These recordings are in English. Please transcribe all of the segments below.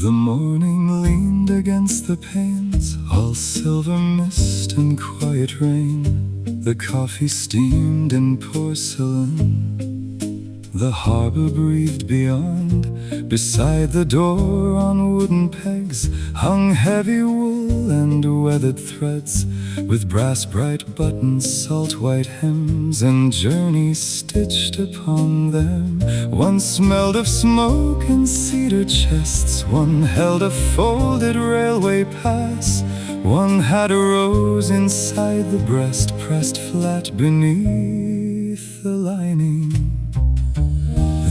The morning leaned against the panes, all silver mist and quiet rain. The coffee steamed in porcelain. The harbor breathed beyond. Beside the door on wooden pegs hung heavy wool and weathered threads, with brass bright buttons, salt white hems, and journeys stitched upon them. One smelled of smoke and cedar chests, one held a folded railway pass, one had a rose inside the breast, pressed flat beneath the lining.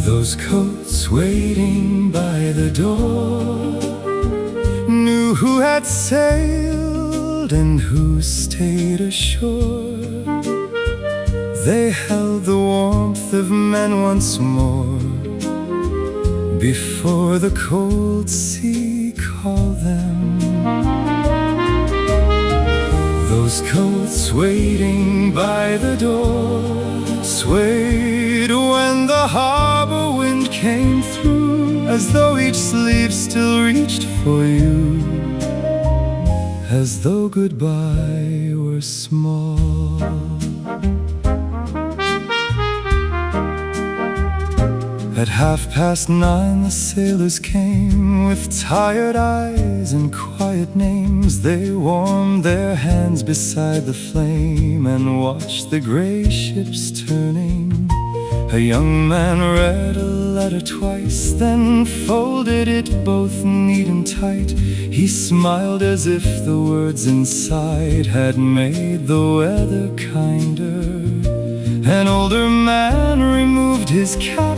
Those coats waiting by the door knew who had sailed and who stayed ashore. They held the warmth of men once more, before the cold sea called them. Those coats waiting by the door swayed when the harbor wind came through, as though each sleeve still reached for you, as though goodbye were small. At 9:30 the sailors came, with tired eyes and quiet names. They warmed their hands beside the flame and watched the gray ships turning. A young man read a letter twice, then folded it both neat and tight. He smiled as if the words inside had made the weather kinder. An older man removed his cap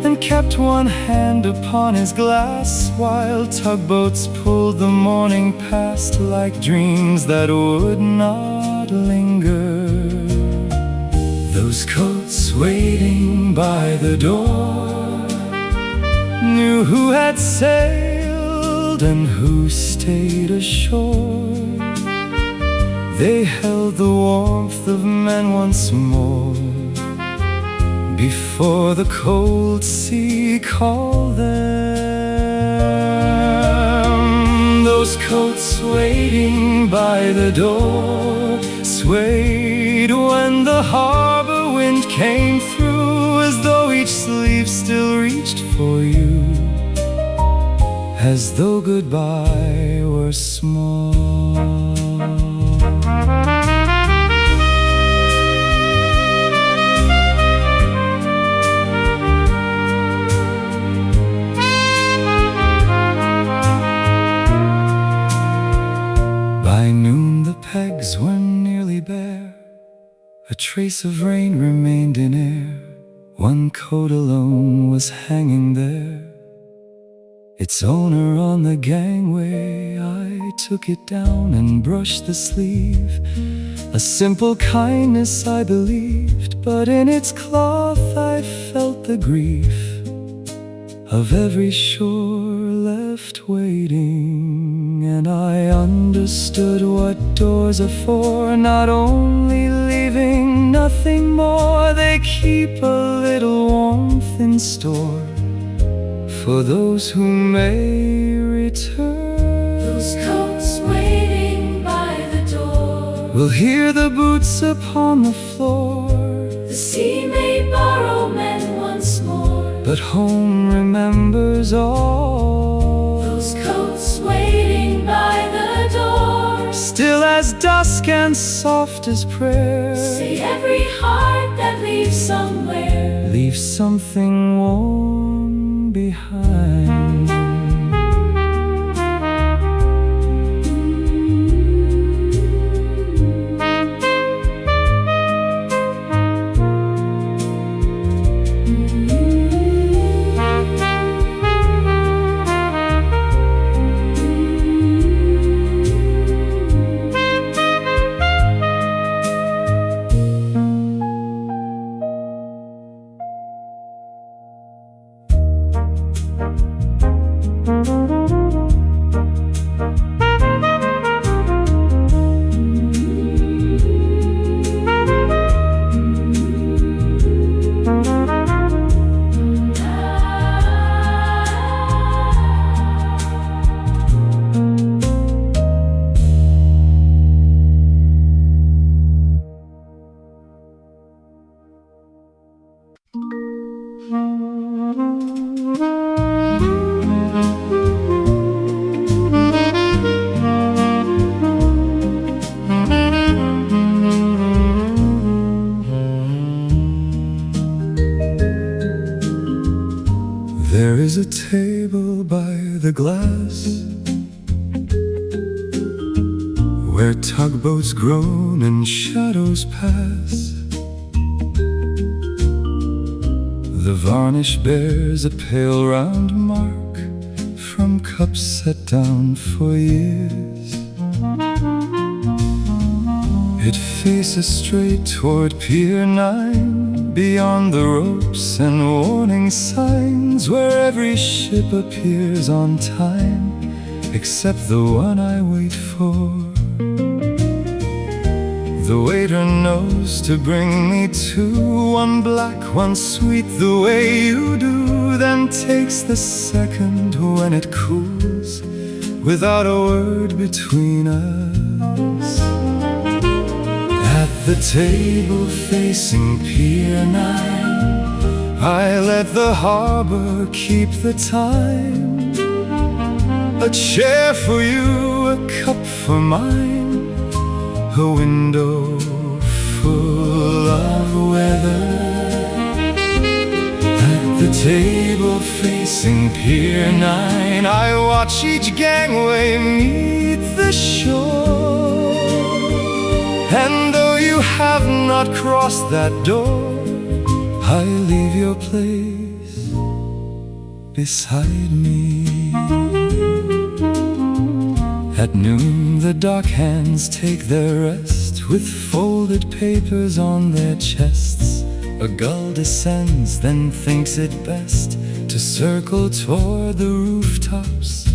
and kept one hand upon his glass, while tugboats pulled the morning past like dreams that would not linger. Those coats waiting by the door knew who had sailed and who stayed ashore. They held the warmth of men once more, before the cold sea called them. Those coats waiting by the door swayed when the harbor wind came through, as though each sleeve still reached for you, as though goodbye were small. By noon the pegs were nearly bare. A trace of rain remained in air. One coat alone was hanging there, its owner on the gangway. I took it down and brushed the sleeve. A simple kindness I believed, but in its cloth I felt the grief of every shore left waiting. And I understood what doors are for, not only leaving nothing more. They keep a little warmth in store for those who may return. Those coats waiting by the door will hear the boots upon the floor. The sea may borrow men once more, but home remembers all. Those coats waiting by the door, still as dusk and soft as prayer. say every heart that leaves somewhere, leaves something warm behind. a table by the glass, where tugboats groan and shadows pass. The varnish bears a pale round mark from cups set down for years. It faces straight toward Pier 9, beyond the ropes and warning signs, where every ship appears on time, except the one I wait for. The waiter knows to bring me two, one black, one sweet, the way you do, then takes the second when it cools, without a word between us. At the table facing Pier 9, I let the harbor keep the time. A chair for you, a cup for mine, a window full of weather. At the table facing Pier 9, I watch each gangway meet the shore. And though you have not crossed that door, I leave your place beside me. At noon the dock hands take their rest, with folded papers on their chests. A gull descends, then thinks it best to circle toward the rooftops.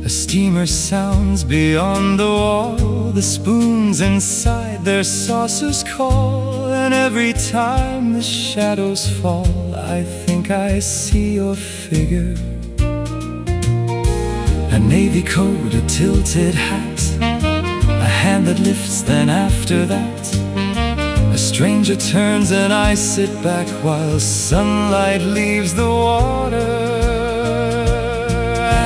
A steamer sounds beyond the wall, the spoons inside their saucers call. And every time the shadows fall, I think I see your figure. A navy coat, a tilted hat, a hand that lifts, then after that a stranger turns and I sit back while sunlight leaves the water.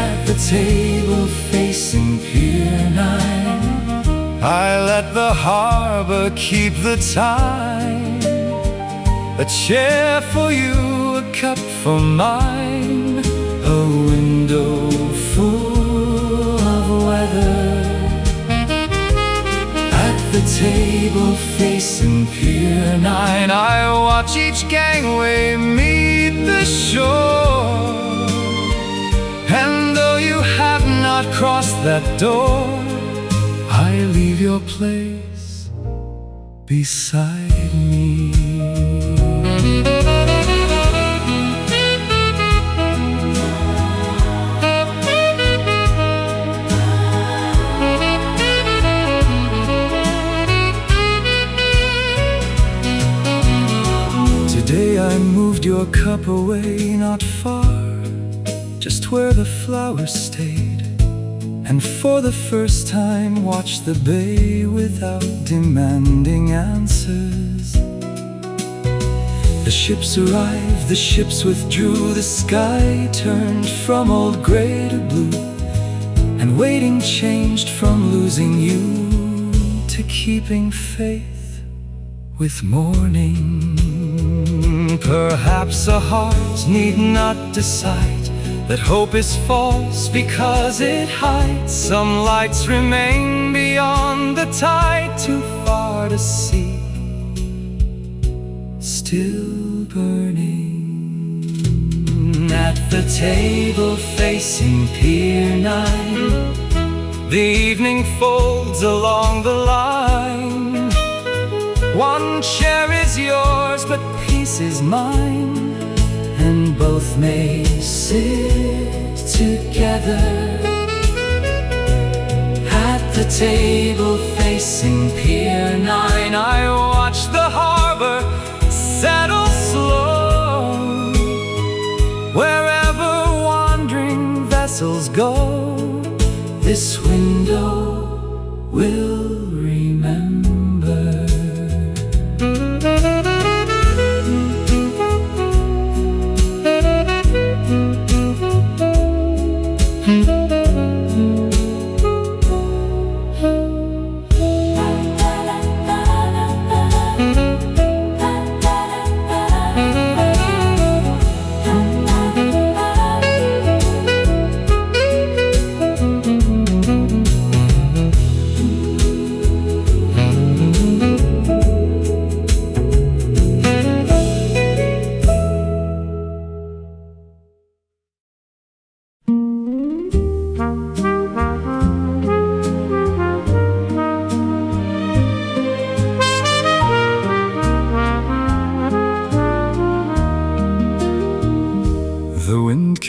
At the table facing Pier 9, I let the harbor keep the time. A chair for you, a cup for mine, a window full of weather. At the table facing Pier 9, I watch each gangway meet the shore. And though you have not crossed that door, I leave your place beside me. Today I moved your cup away, not far, just where the flowers stayed, and for the first time watched the bay without demanding answers. The ships arrived, the ships withdrew, the sky turned from old gray to blue, and waiting changed from losing you to keeping faith with morning. Perhaps a heart need not decide that hope is false because it hides. Some lights remain beyond the tide, too far to see, still burning. At the table facing Pier 9, the evening folds along the line. One chair is yours, but peace is mine, and both may sit together. At the table facing Pier 9, I watch the harbor settle slow. Wherever wandering vessels go, this window will remember.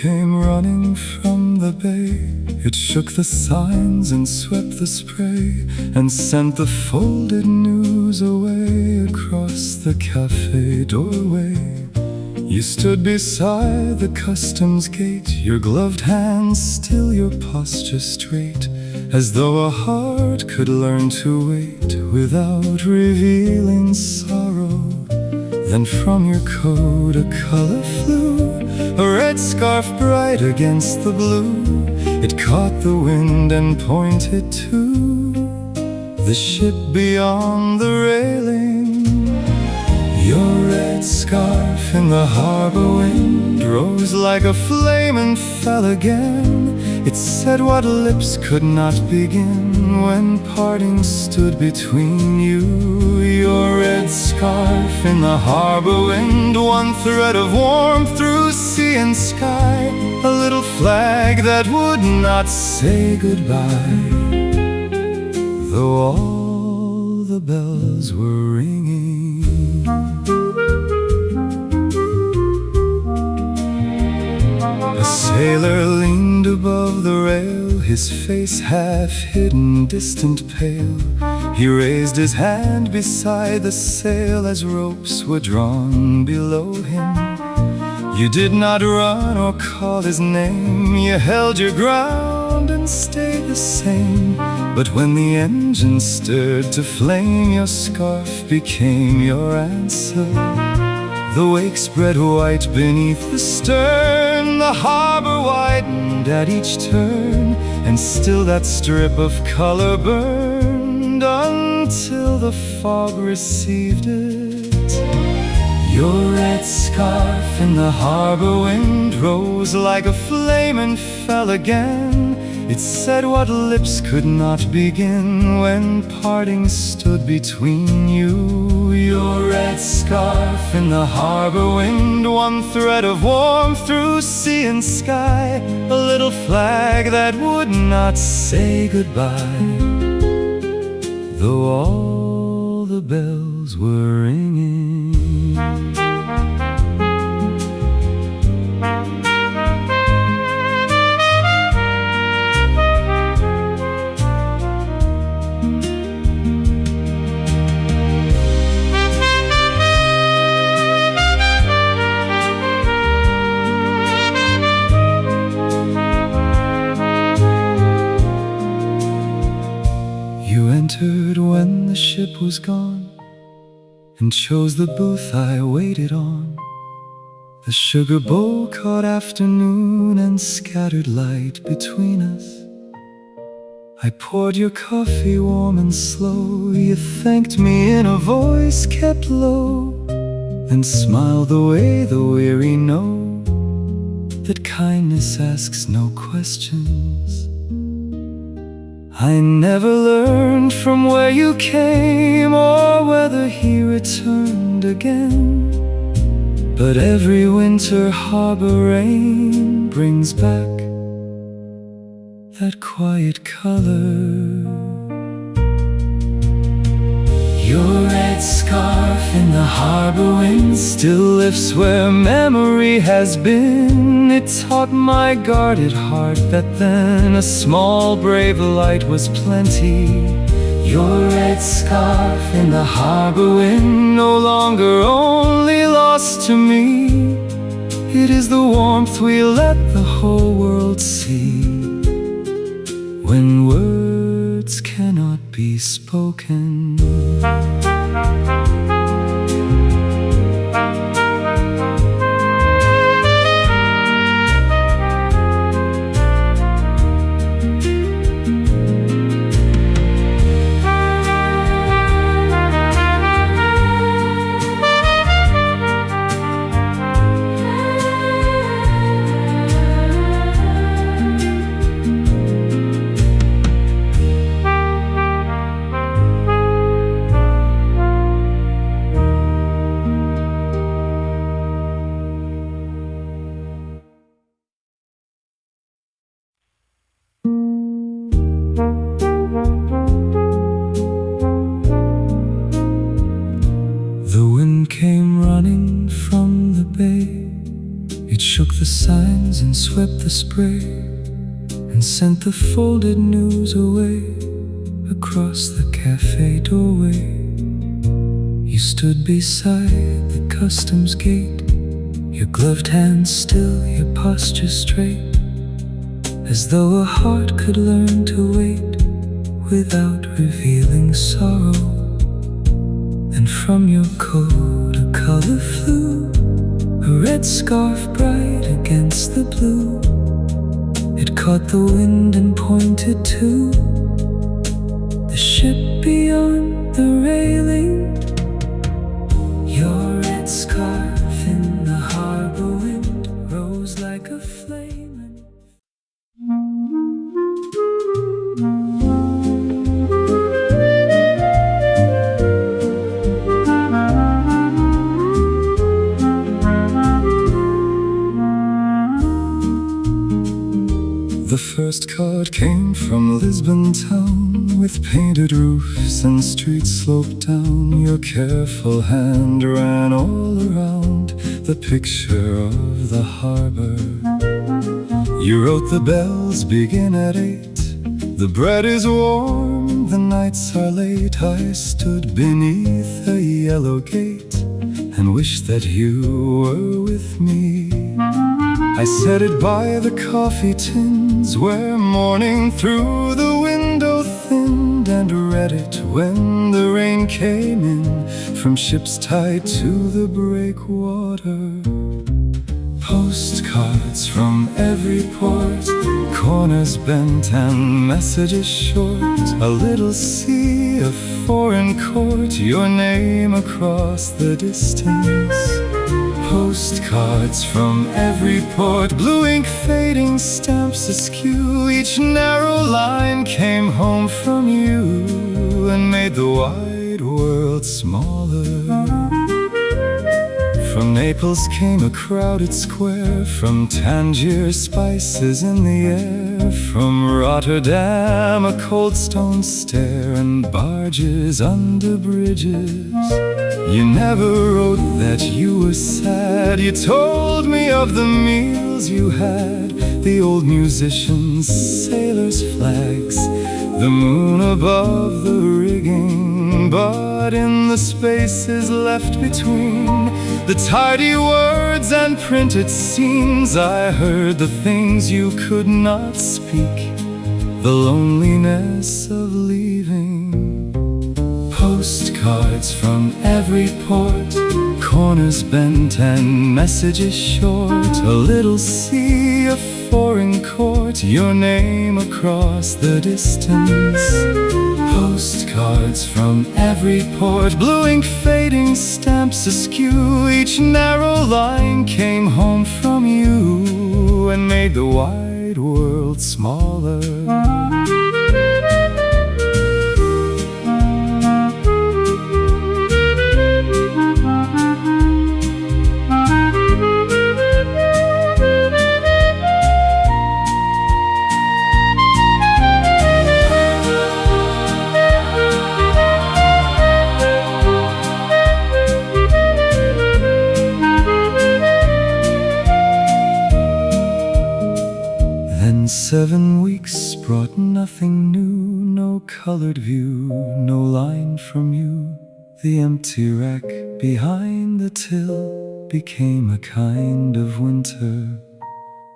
came running from the bay. It shook the signs and swept the spray, and sent the folded news away across the cafe doorway. You stood beside the customs gate, your gloved hands still, your posture straight, as though a heart could learn to wait without revealing sorrow. Then from your coat a color flew, a red scarf bright against the blue. It caught the wind and pointed to the ship beyond the railing. Your red scarf in the harbor wind rose like a flame and fell again. It said what lips could not begin when parting stood between you. Your red scarf in the harbor wind, one thread of warmth through sea and sky, a little flag that would not say goodbye, though all the bells were ringing. A sailor leaned above the rail, his face half hidden, distant pale. He raised his hand beside the sail as ropes were drawn below him. You did not run or call his name, you held your ground and stayed the same. But when the engine stirred to flame, your scarf became your answer. The wake spread white beneath the stern, the harbor widened at each turn, and still that strip of color burned until the fog received it. Your red scarf in the harbor wind rose like a flame and fell again. It said what lips could not begin when parting stood between you. Your red scarf in the harbor wind, one thread of warmth through sea and sky, a little flag that would not say goodbye, though all the bells were ringing. You entered when the ship was gone, and chose the booth I waited on. The sugar bowl caught afternoon and scattered light between us. I poured your coffee warm and slow. You thanked me in a voice kept low, and smiled the way the weary know that kindness asks no questions. I never learned from where you came or whether he returned again, but every winter harbor rain brings back that quiet color. Your red scarf in the harbor wind still lifts where memory has been. It taught my guarded heart that then a small brave light was plenty. Your red scarf in the harbor wind, no longer only lost to me. It is the warmth we let the whole world see when words cannot be spoken. swept the spray and sent the folded news away across the cafe doorway. You stood beside the customs gate, your gloved hands still, your posture straight, as though a heart could learn to wait without revealing sorrow. And from your coat a color flew, a red scarf bright against the blue. It caught the wind and pointed to the ship beyond the railing. Your red scarf in the harbor wind rose like a flame. The first card came from Lisbon town, with painted roofs and streets sloped down. Your careful hand ran all around the picture of the harbor. You wrote, the bells begin at 8, the bread is warm, the nights are late. I stood beneath a yellow gate and wished that you were with me. I said it by the coffee tins where morning through the window thinned, and read it when the rain came in from ships tied to the breakwater. Postcards from every port, corners bent and messages short. A little sea, a foreign court, your name across the distance. Postcards from every port, blue ink fading, stamps askew. Each narrow line came home from you and made the wide world smaller. From Naples came a crowded square, from Tangier spices in the air, from Rotterdam a cold stone stare, and barges under bridges. You never wrote that you were sad, you told me of the meals you had, the old musicians, sailors' flags, the moon above the rigging. But in the spaces left between the tidy words and printed scenes, I heard the things you could not speak, the loneliness of leaving. Postcards from every port, corners bent and messages short. A little sea, a foreign court, your name across the distance. Postcards from every port, blue ink fading, stamps askew. Each narrow line came home from you and made the wide world smaller. Then 7 weeks brought nothing new, no colored view, no line from you. The empty rack behind the till became a kind of winter.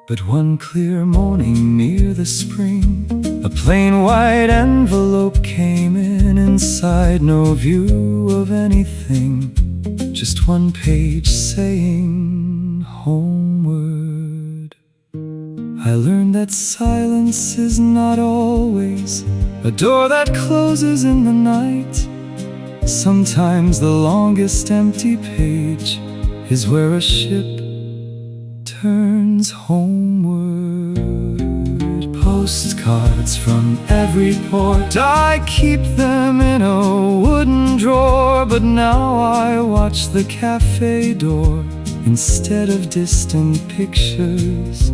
But one clear morning near the spring, a plain white envelope came in. Inside no view of anything, just one page saying homeward. I learned that silence is not always a door that closes in the night. Sometimes the longest empty page is where a ship turns homeward. Postcards from every port, I keep them in a wooden drawer. But now I watch the cafe door instead of distant pictures.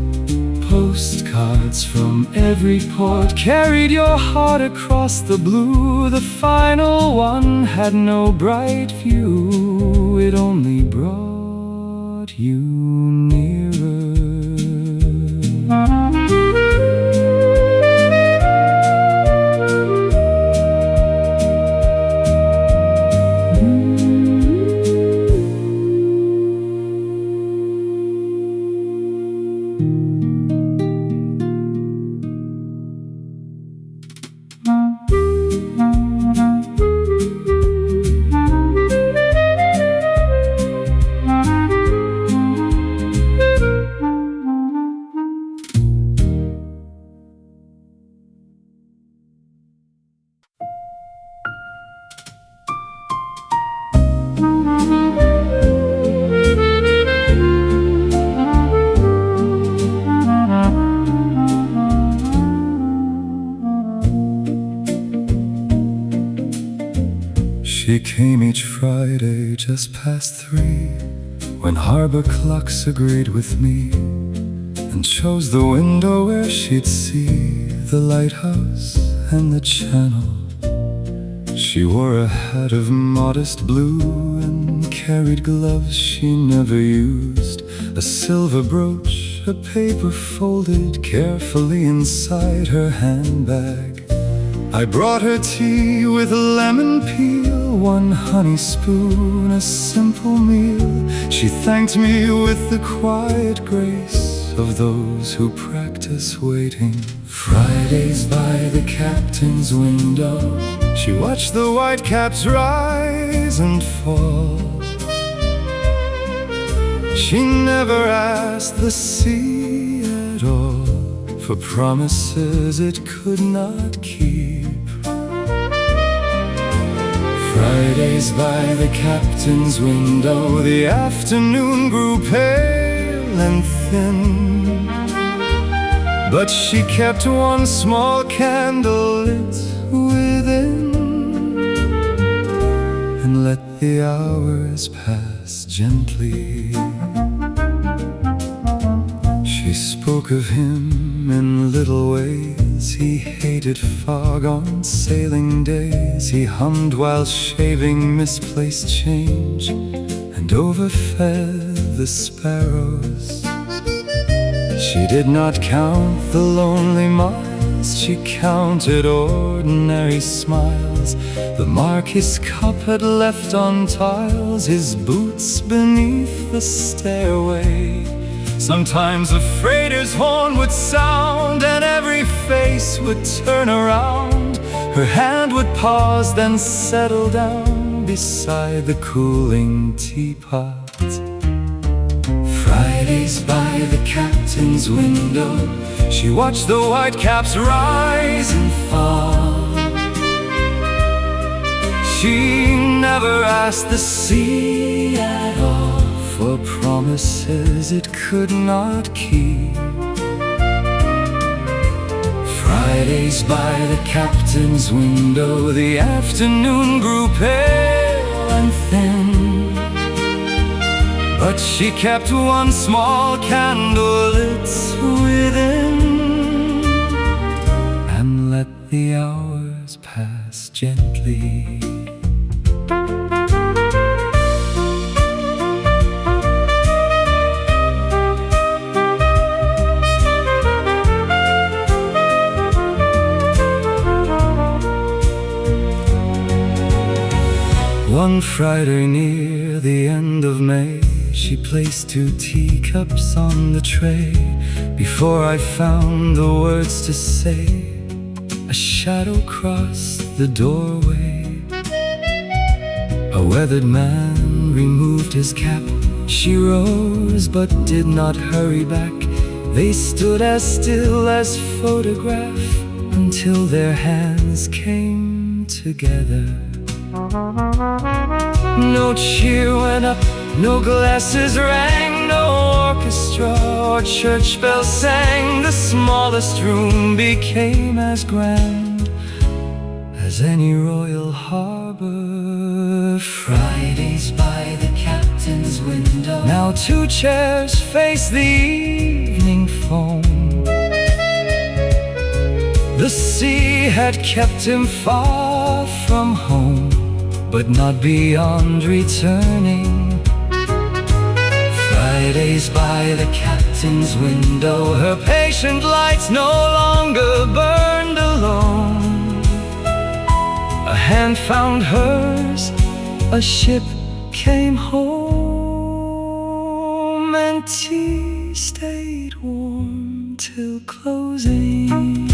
Postcards from every port carried your heart across the blue. The final one had no bright view, it only brought you nearer. She came each Friday just past 3, when harbor clocks agreed with me, and chose the window where she'd see the lighthouse and the channel. She wore a hat of modest blue and carried gloves she never used, a silver brooch, a paper folded carefully inside her handbag. I brought her tea with lemon peel, 1 honey spoon, a simple meal. She thanked me with the quiet grace of those who practice waiting. Fridays by the captain's window, she watched the whitecaps rise and fall. She never asked the sea at all for promises it could not keep. Fridays by the captain's window, the afternoon grew pale and thin, but she kept 1 small candle lit within, and let the hours pass gently. She spoke of him in little ways. He hated fog on sailing days. He hummed while shaving misplaced change, and overfed the sparrows. She did not count the lonely miles, she counted ordinary smiles. The mark his cup had left on tiles, his boots beneath the stairway. Sometimes a freighter's horn would sound, and every face would turn around. Her hand would pause, then settle down beside the cooling teapot. Fridays by the captain's window, she watched the whitecaps rise and fall. She never asked the sea at all for promises it could not keep. Fridays by the captain's window, the afternoon grew pale and thin, but she kept 1 small candle lit within, and let the hours pass gently. One Friday near the end of May, she placed 2 teacups on the tray. Before I found the words to say, a shadow crossed the doorway. A weathered man removed his cap. She rose but did not hurry back. They stood as still as photograph until their hands came together. No cheer went up, no glasses rang, no orchestra or church bells sang. The smallest room became as grand as any royal harbor. Fridays by the captain's window, now 2 chairs face the evening foam. The sea had kept him far from home, but not beyond returning. Fridays by the captain's window, her patient lights no longer burned alone. A hand found hers, a ship came home, and tea stayed warm till closing.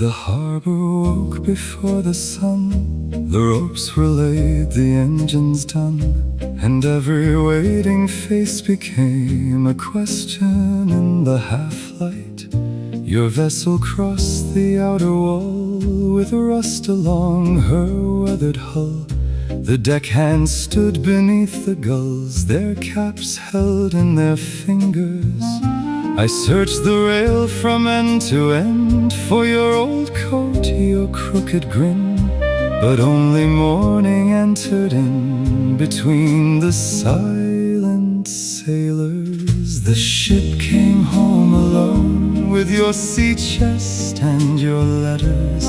The harbor woke before the sun. The ropes were laid, the engines done, and every waiting face became a question in the half-light. Your vessel crossed the outer wall with rust along her weathered hull. The deckhands stood beneath the gulls, their caps held in their fingers. I searched the rail from end to end for your old coat, your crooked grin, but only morning entered in between the silent sailors. The ship came home alone with your sea chest and your letters.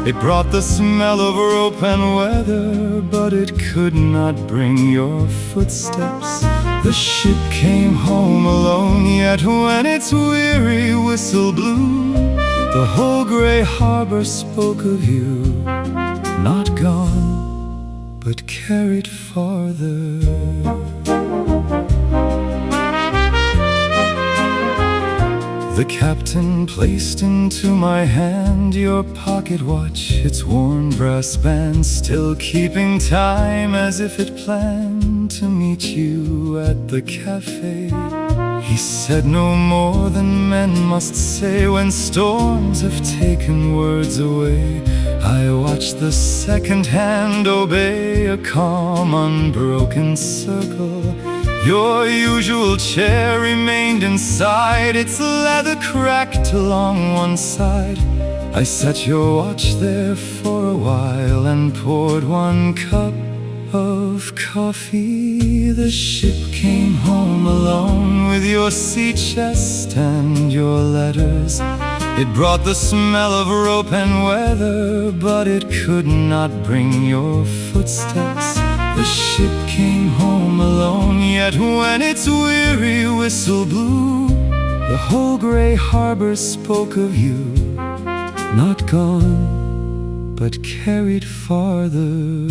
It brought the smell of rope and weather, but it could not bring your footsteps. The ship came home alone, yet when its weary whistle blew, the whole gray harbor spoke of you. Not gone, but carried farther. The captain placed into my hand your pocket watch, its worn brass band still keeping time as if it planned to meet you at the cafe. He said no more than men must say when storms have taken words away. I watched the second hand obey a calm, unbroken circle. Your usual chair remained inside, its leather cracked along one side. I set your watch there for a while and poured one cup of coffee. The ship came home alone with your sea chest and your letters. It brought the smell of rope and weather, but it could not bring your footsteps. The ship came home alone, yet when its weary whistle blew, the whole gray harbor spoke of you. Not gone, but carried farther.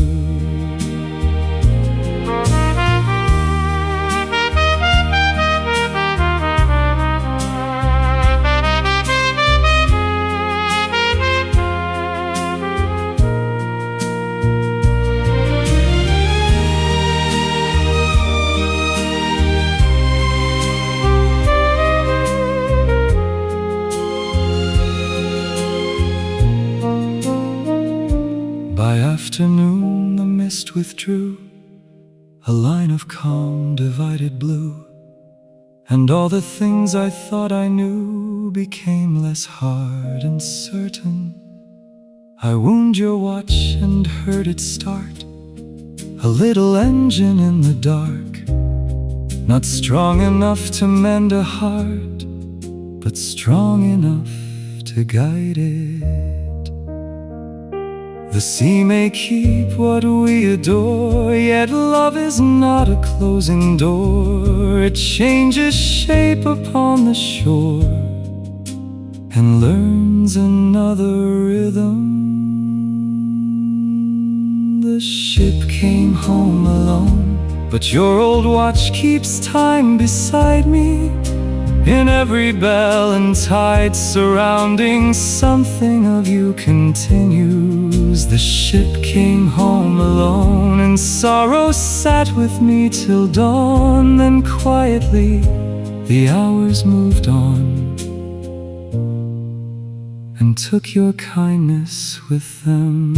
By afternoon the mist withdrew, a line of calm divided blue, and all the things I thought I knew became less hard and certain. I wound your watch and heard it start, a little engine in the dark, not strong enough to mend a heart, but strong enough to guide it. The sea may keep what we adore, yet love is not a closing door. It changes shape upon the shore and learns another rhythm. The ship came home alone, but your old watch keeps time beside me. In every bell and tide surrounding, something of you continues. The ship came home alone, and sorrow sat with me till dawn. Then quietly the hours moved on, and took your kindness with them.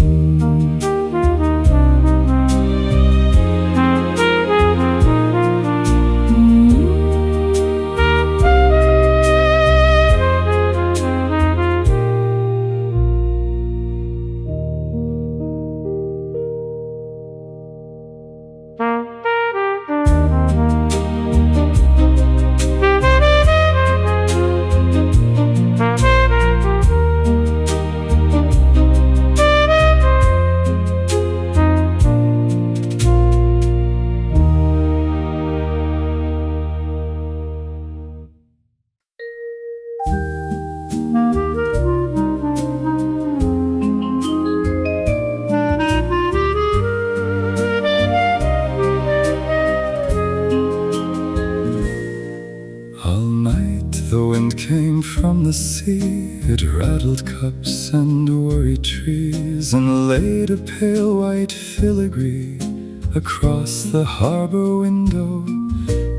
came from the sea. It rattled cups and worried trees, and laid a pale white filigree across the harbor window.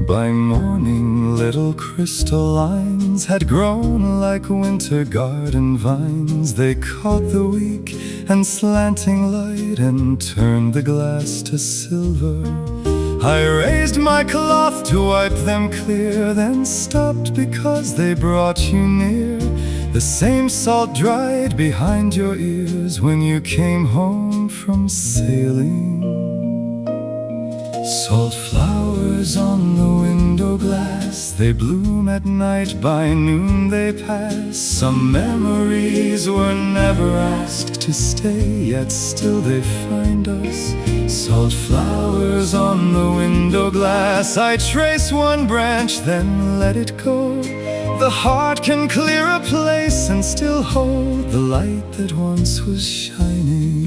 By morning, little crystal lines had grown like winter garden vines. They caught the weak and slanting light and turned the glass to silver. I raised my cloth to wipe them clear, then stopped because they brought you near. The same salt dried behind your ears when you came home from sailing. Salt flowers on the window glass, they bloom at night, by noon they pass. Some memories were never asked to stay, yet still they find us. Salt flowers on the window glass, I trace one branch, then let it go. The heart can clear a place and still hold the light that once was shining.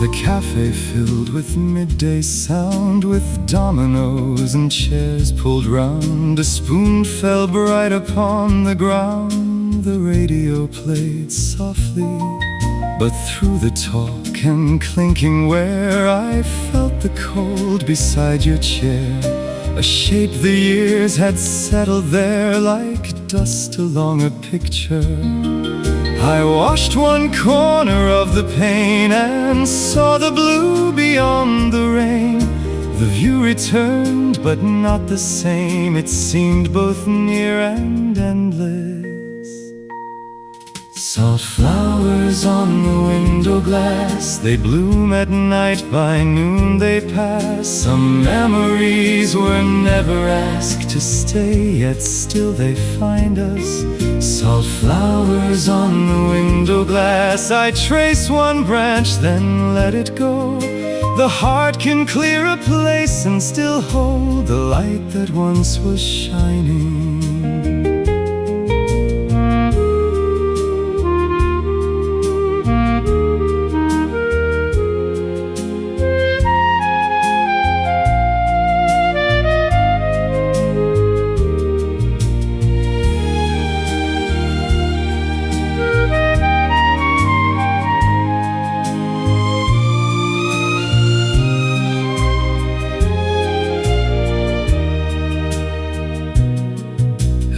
The cafe filled with midday sound, with dominoes and chairs pulled round. A spoon fell bright upon the ground. The radio played softly, but through the talk and clinking ware I felt the cold beside your chair. A shape the years had settled there like dust along a picture. I washed one corner of the pane and saw the blue beyond the rain. The view returned, but not the same. It seemed both near and endless. Salt flowers on the window glass, they bloom at night, by noon they pass. Some memories were never asked to stay, yet still they find us. Salt flowers on the window glass, I trace one branch, then let it go. The heart can clear a place and still hold the light that once was shining.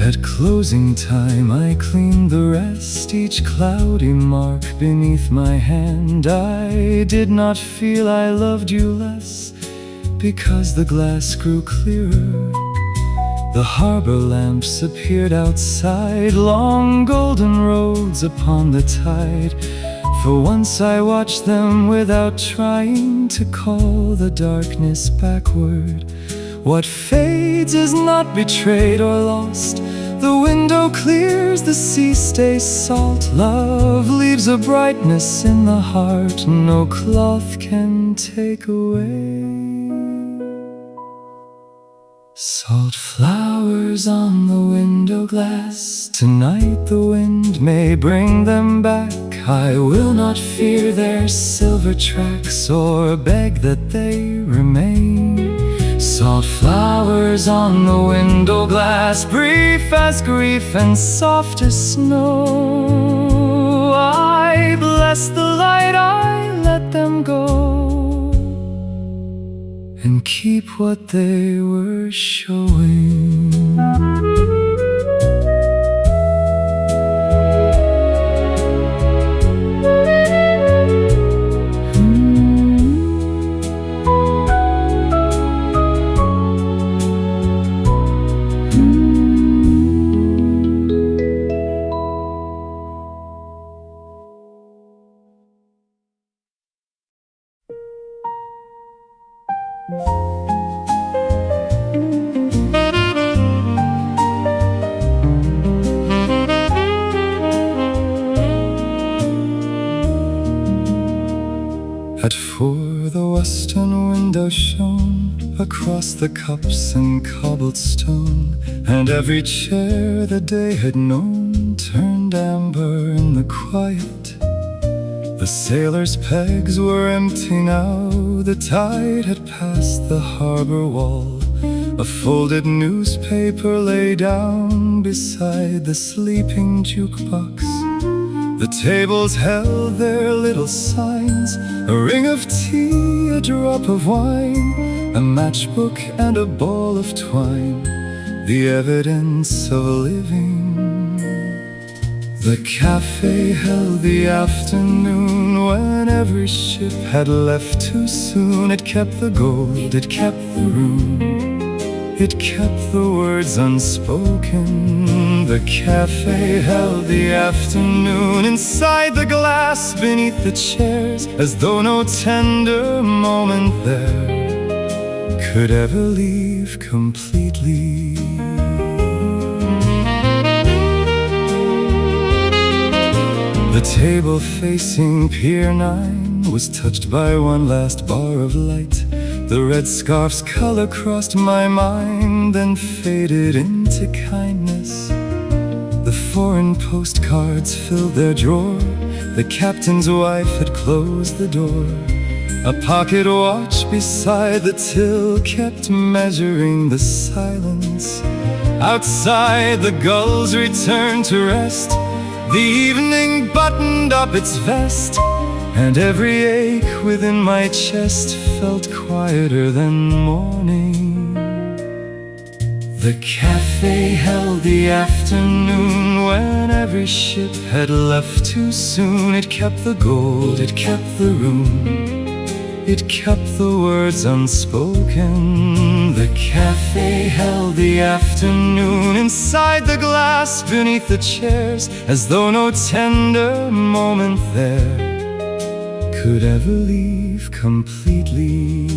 At closing time I cleaned the rest, each cloudy mark beneath my hand. I did not feel I loved you less, because the glass grew clearer. The harbor lamps appeared outside, long golden roads upon the tide. For once I watched them without trying to call the darkness backward. What fades is not betrayed or lost. The window clears, the sea stays salt. Love leaves a brightness in the heart no cloth can take away. Salt flowers on the window glass, tonight the wind may bring them back. I will not fear their silver tracks or beg that they remain. Salt flowers on the window glass, brief as grief and soft as snow. I bless the light, I let them go, and keep what they were showing. At 4 the western window shone across the cups and cobblestone, and every chair the day had known turned amber in the quiet. The sailor's pegs were empty now. The tide had passed the harbor wall. A folded newspaper lay down beside the sleeping jukebox. The tables held their little signs, a ring of tea, a drop of wine, a matchbook and a ball of twine, the evidence of living. The cafe held the afternoon when every ship had left too soon. It kept the gold, it kept the room, it kept the words unspoken. The cafe held the afternoon inside the glass beneath the chairs, as though no tender moment there could ever leave completely. The table facing Pier 9 was touched by one last bar of light. The red scarf's color crossed my mind, then faded into kindness. The foreign postcards filled their drawer. The captain's wife had closed the door. A pocket watch beside the till kept measuring the silence. Outside, the gulls returned to rest. The evening buttoned up its vest, and every ache within my chest felt quieter than morning. The cafe held the afternoon when every ship had left too soon. It kept the gold, it kept the room, it kept the words unspoken. The cafe held the afternoon inside the glass beneath the chairs, as though no tender moment there could ever leave completely.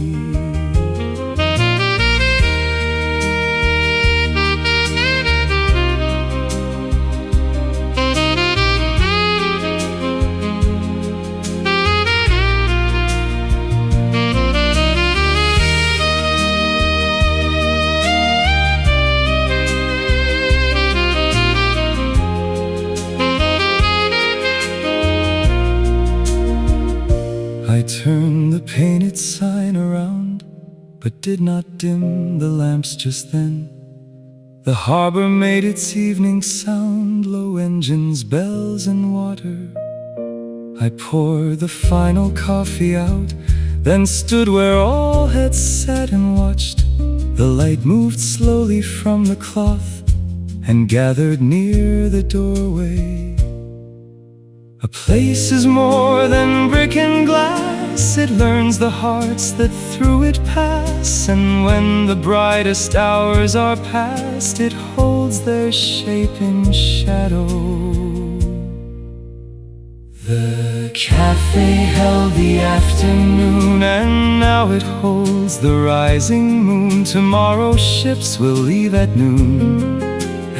I turned the painted sign around, but did not dim the lamps just then. The harbor made its evening sound, low engines, bells and water. I poured the final coffee out, then stood where all had sat and watched. The light moved slowly from the cloth and gathered near the doorway. A place is more than brick and glass. It learns the hearts that through it pass, and when the brightest hours are past, it holds their shape in shadow. The cafe held the afternoon, and now it holds the rising moon. Tomorrow ships will leave at noon,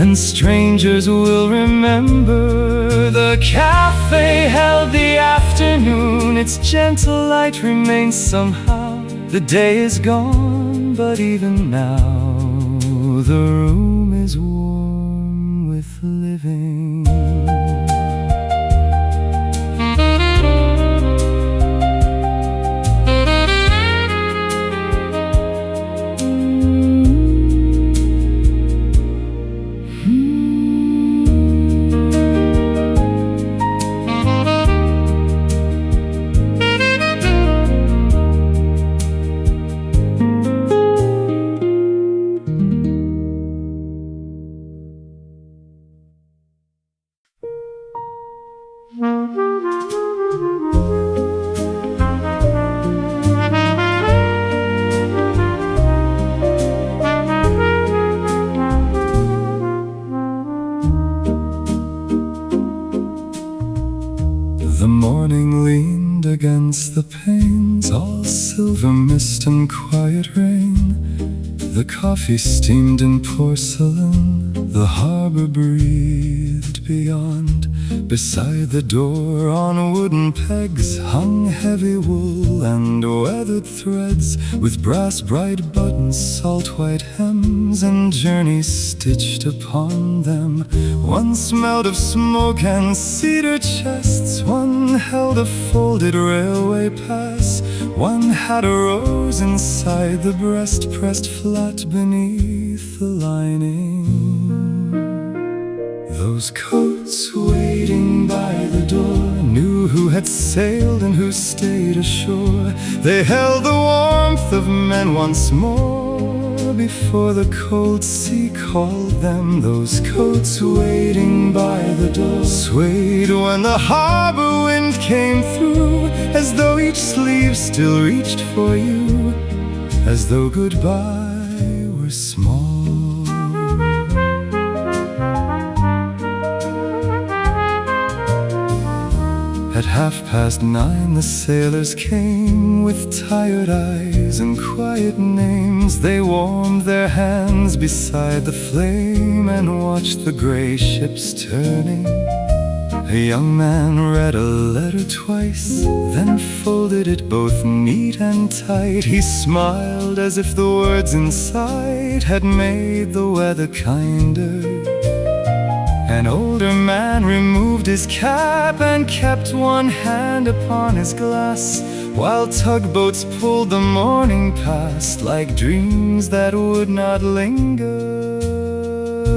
and strangers will remember. The cafe held the afternoon, its gentle light remains somehow. The day is gone, but even now the room is warm with living. The morning leaned against the panes, all silver mist and quiet rain. The coffee steamed in porcelain, the harbor breathed beyond. Beside the door on wooden pegs hung heavy wool and weathered threads, with brass bright buttons, salt white hems, and journeys stitched upon them. One smelled of smoke and cedar chests, one held a folded railway pass, one had a rose inside the breast, pressed flat beneath the lining. Those coats waiting by the door knew who had sailed and who stayed ashore. They held the warmth of men once more before the cold sea called them. Those coats waiting by the door swayed when the harbor wind came through, as though each sleeve still reached for you, as though goodbye were small. At 9:30 the sailors came, with tired eyes and quiet names. They warmed their hands beside the flame and watched the gray ships turning. A young man read a letter twice, then folded it both neat and tight. He smiled as if the words inside had made the weather kinder. An older man removed his cap and kept one hand upon his glass, while tugboats pulled the morning past like dreams that would not linger.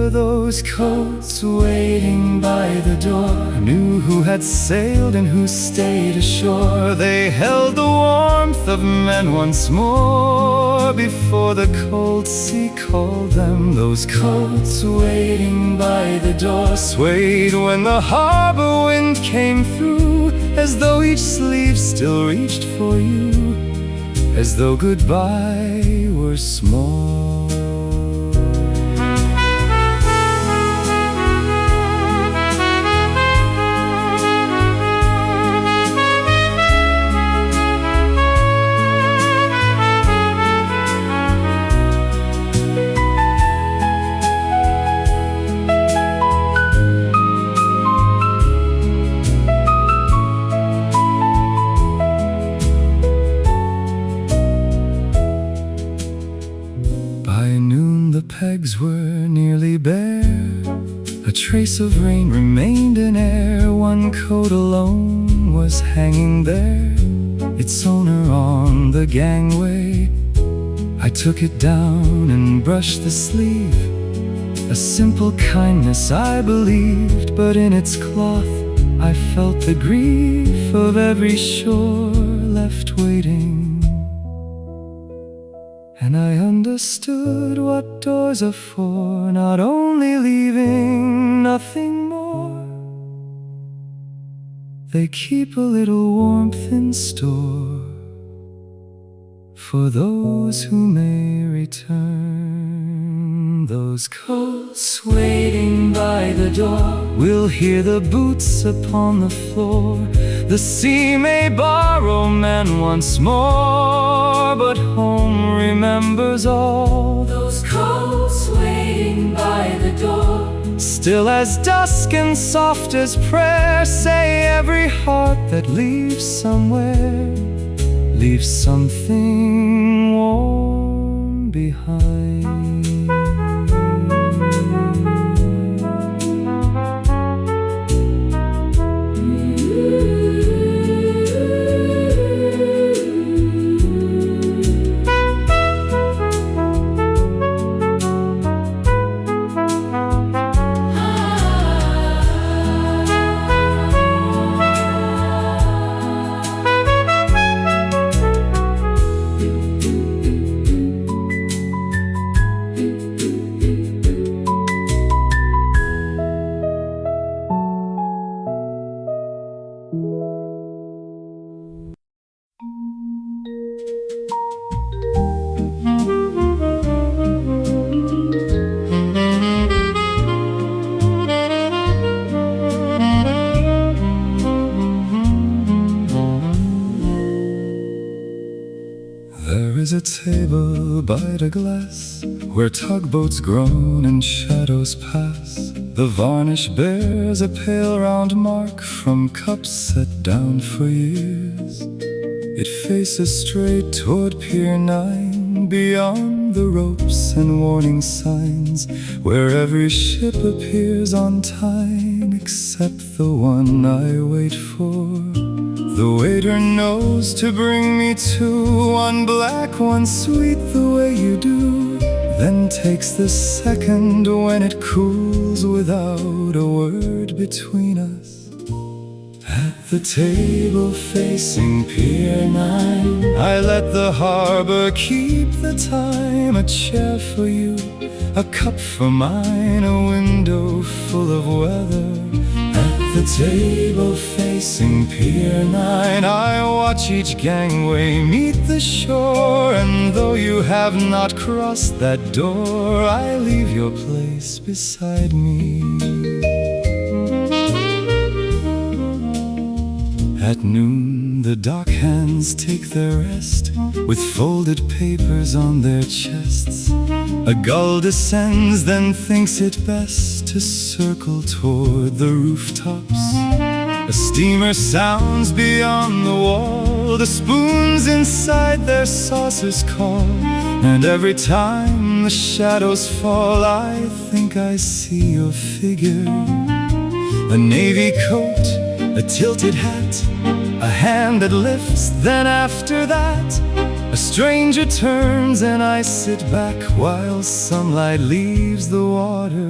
Those coats waiting by the door knew who had sailed and who stayed ashore. They held the warmth of men once more before the cold sea called them. Those coats waiting by the door swayed when the harbor wind came through, as though each sleeve still reached for you, as though goodbye were small. Pegs were nearly bare. A trace of rain remained in air. One coat alone was hanging there, its owner on the gangway. I took it down and brushed the sleeve, a simple kindness I believed, but in its cloth I felt the grief of every shore left waiting. And I understood what doors are for, not only leaving nothing more. They keep a little warmth in store for those who may return. Those coats waiting by the door will hear the boots upon the floor. The sea may borrow men once more, but home remembers all. Those coats waiting by the door, still as dusk and soft as prayer, say every heart that leaves somewhere, leaves something warm behind. There is a table by the glass, where tugboats groan and shadows pass. The varnish bears a pale round mark from cups set down for years. It faces straight toward Pier 9, beyond the ropes and warning signs, where every ship appears on time except the one I wait for. The waiter knows to bring me two, one black, one sweet, the way you do, then takes the second when it cools without a word between us. At the table facing Pier 9, I let the harbor keep the time. A chair for you, a cup for mine, a window full of weather. At the table facing Pier 9, I watch each gangway meet the shore. And though you have not crossed that door, I leave your place beside me. At noon, the dock hands take their rest, with folded papers on their chests. A gull descends, then thinks it best to circle toward the rooftops. A steamer sounds beyond the wall, the spoons inside their saucers call. And every time the shadows fall, I think I see your figure. A navy coat, a tilted hat, a hand that lifts, then after that a stranger turns and I sit back while sunlight leaves the water.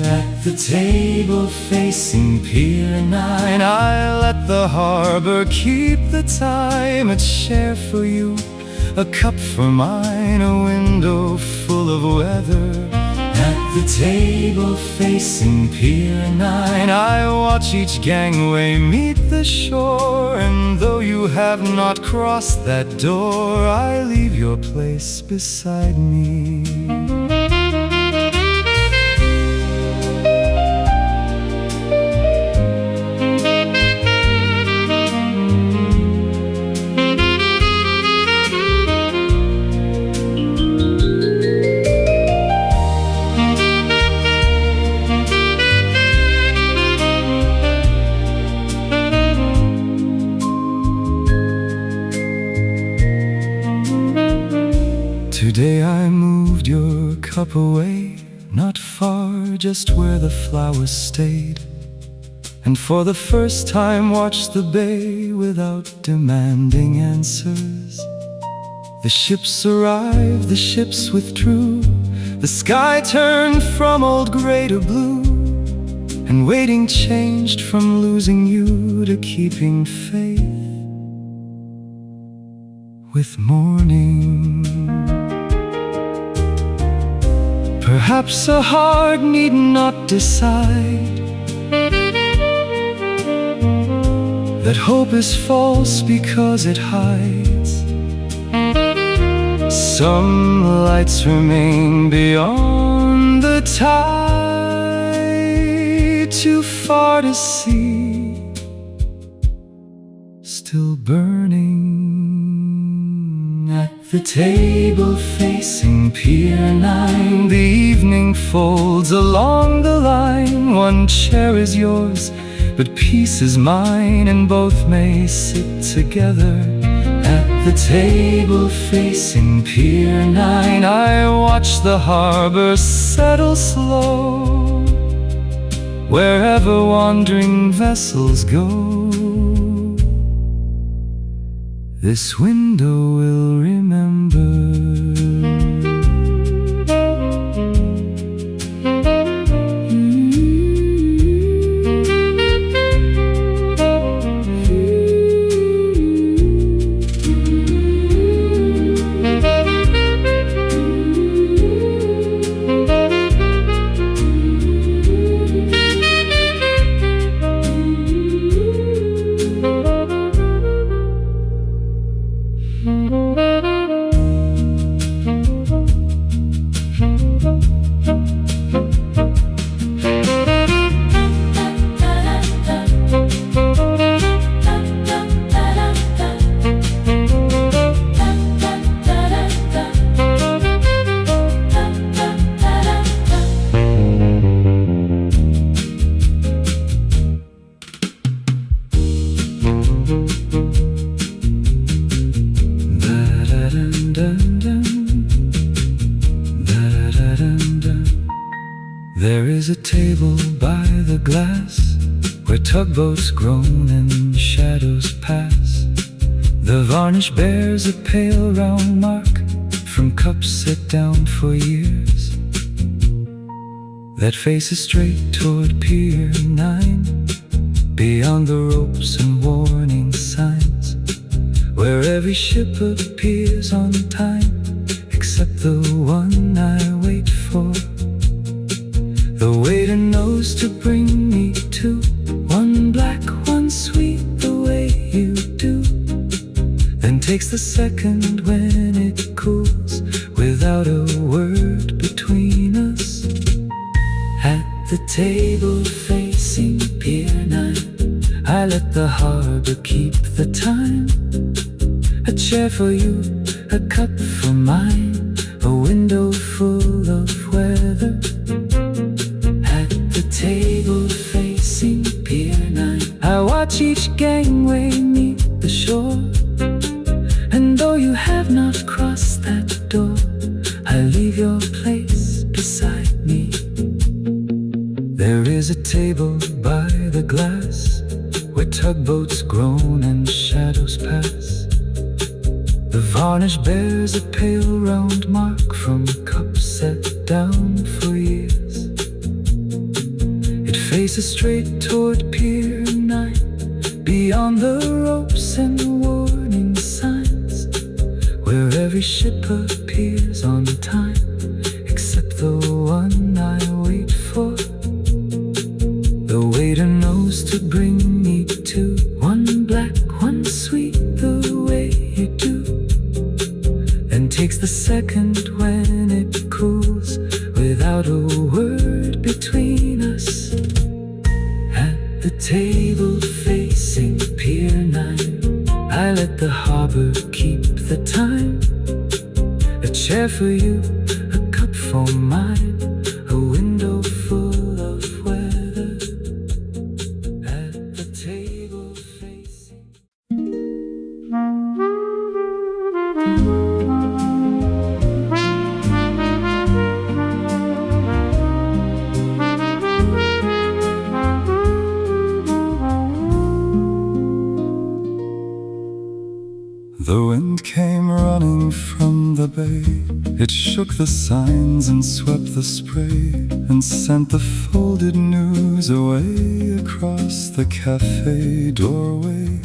At the table facing Pier 9, I let the harbor keep the time. A chair for you, a cup for mine, a window full of weather. At the table facing Pier 9, I watch each gangway meet the shore. And though you have not crossed that door, I leave your place beside me. Today I moved your cup away, not far, just where the flowers stayed. And for the first time watched the bay without demanding answers. The ships arrived, the ships withdrew, the sky turned from old gray to blue, and waiting changed from losing you to keeping faith with morning. Perhaps a heart need not decide that hope is false because it hides. Some lights remain beyond the tide, too far to see, still burning. At the table facing Pier 9, the evening folds along the line. One chair is yours, but peace is mine, and both may sit together. At the table facing Pier 9, I watch the harbor settle slow, wherever wandering vessels go. This window will remember. Thank you. Da-da-dun-dun-dun. Da-da-dun-dun. There is a table by the glass where tugboats groan and shadows pass. The varnish bears a pale round mark from cups set down for years, that faces straight toward Pier 9, beyond the ropes and warning signs, where every ship appears on time except the one I wait for. The waiter knows to bring me two, one black, one sweet, the way you do, then takes the second when it cools, without a word between us. At the table facing Pier 9, I let the harbor keep the time. A chair for you, a cup for mine, a window full of weather. At the table facing Pier 9, I watch each gangway meet the shore, and though you have not crossed that door, I leave your place beside me. There is a table by the glass where tugboats groan and shadows pass. The varnish bears a pale round mark from cups set down for years. It faces straight toward Pier 9, beyond the ropes and warning signs, where every ship appears on time except the one I wait for. The waiter knows to bring me two, one black, one sweet, the way you do, and takes the second when it cools, without a word between us. At the table facing Pier 9, I let the harbor keep the time. A chair for you, a cup for mine, a window full of weather. At the table facing. The wind came running from the bay. It shook the signs and swept the spray, and sent the folded news away across the cafe doorway.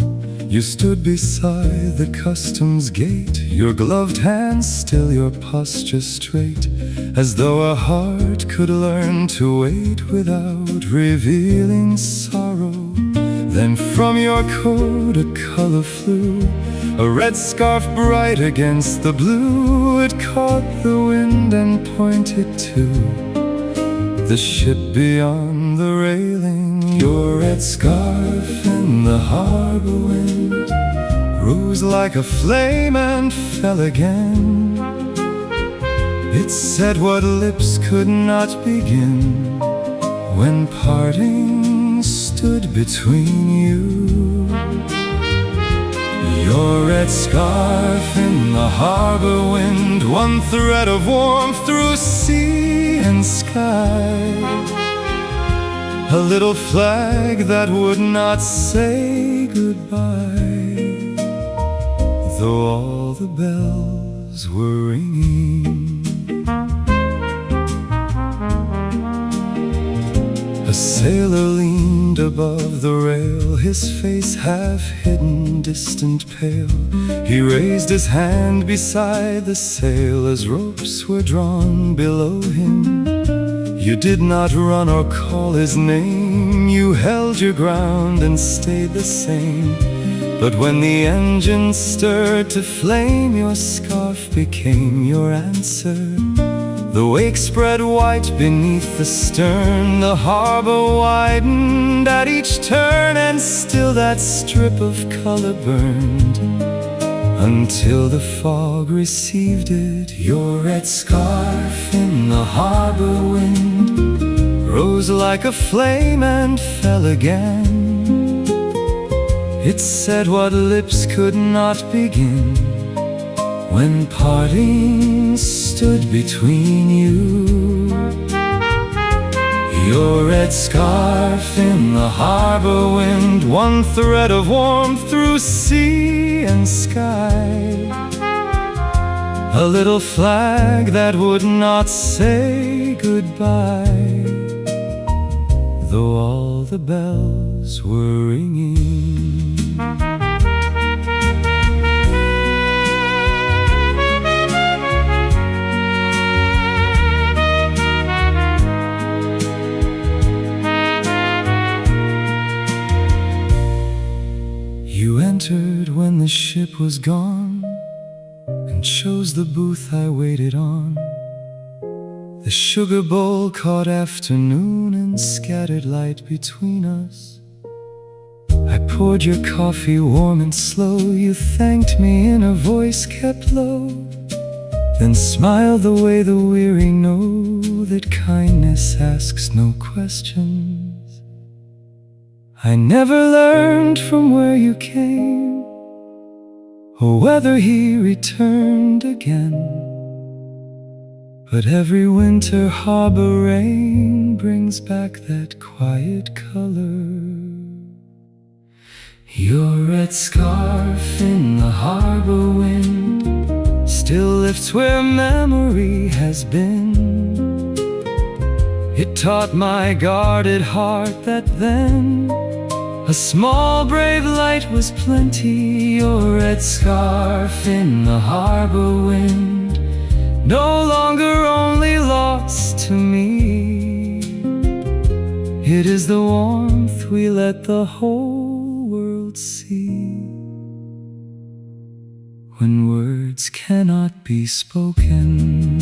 You stood beside the customs gate, your gloved hands still, your posture straight, as though a heart could learn to wait without revealing sorrow. Then from your coat a color flew, a red scarf bright against the blue. It caught the wind and pointed to the ship beyond the railing. Your red scarf in the harbor wind rose like a flame and fell again. It said what lips could not begin when parting stood between you. Your red scarf in the harbor wind, one thread of warmth through sea and sky, a little flag that would not say goodbye, though all the bells were ringing. A sailor leaned above the rail, his face half hidden, distant pale. He raised his hand beside the sail as ropes were drawn below him. You did not run or call his name, you held your ground and stayed the same. But when the engine stirred to flame, your scarf became your answer. The wake spread white beneath the stern, the harbor widened at each turn, and still that strip of color burned until the fog received it. Your red scarf in the harbor wind rose like a flame and fell again. It said what lips could not begin when parting stood between you. Your red scarf in the harbor wind, one thread of warmth through sea and sky. A little flag that would not say goodbye, though all the bells were ringing. You entered when the ship was gone, and chose the booth I waited on. The sugar bowl caught afternoon and scattered light between us. I poured your coffee warm and slow. You thanked me in a voice kept low, then smiled the way the weary know that kindness asks no questions. I never learned from where you came, or whether he returned again, but every winter harbor rain brings back that quiet color. Your red scarf in the harbor wind still lifts where memory has been. It taught my guarded heart that then a small brave light was plenty. Your red scarf in the harbor wind, no longer only lost to me. It is the warmth we let the whole world see, when words cannot be spoken.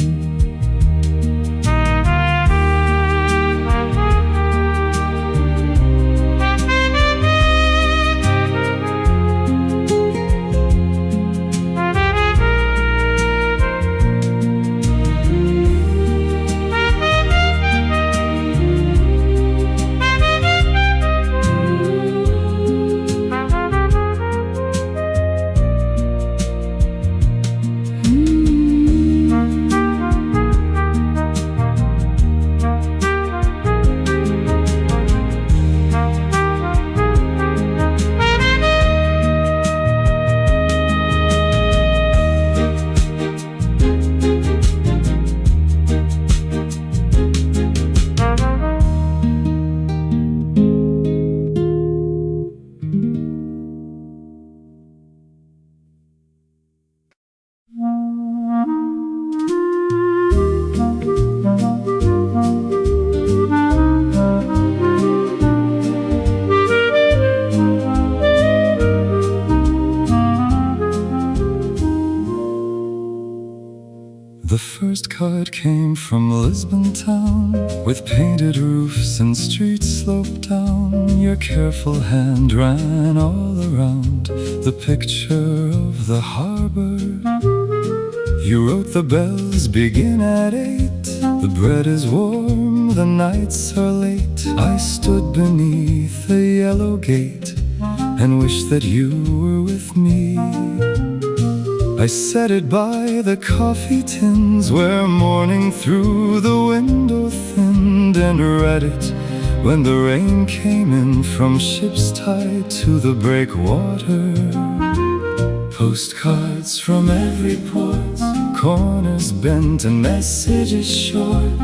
The first card came from Lisbon town, with painted roofs and streets sloped down. Your careful hand ran all around the picture of the harbor. You wrote the bells begin at 8, the bread is warm, the nights are late. I stood beneath the yellow gate and wished that you were with me. I set it by the coffee tins where morning through the window thinned, and read it when the rain came in from ships tied to the breakwater. Postcards from every port, corners bent and messages short.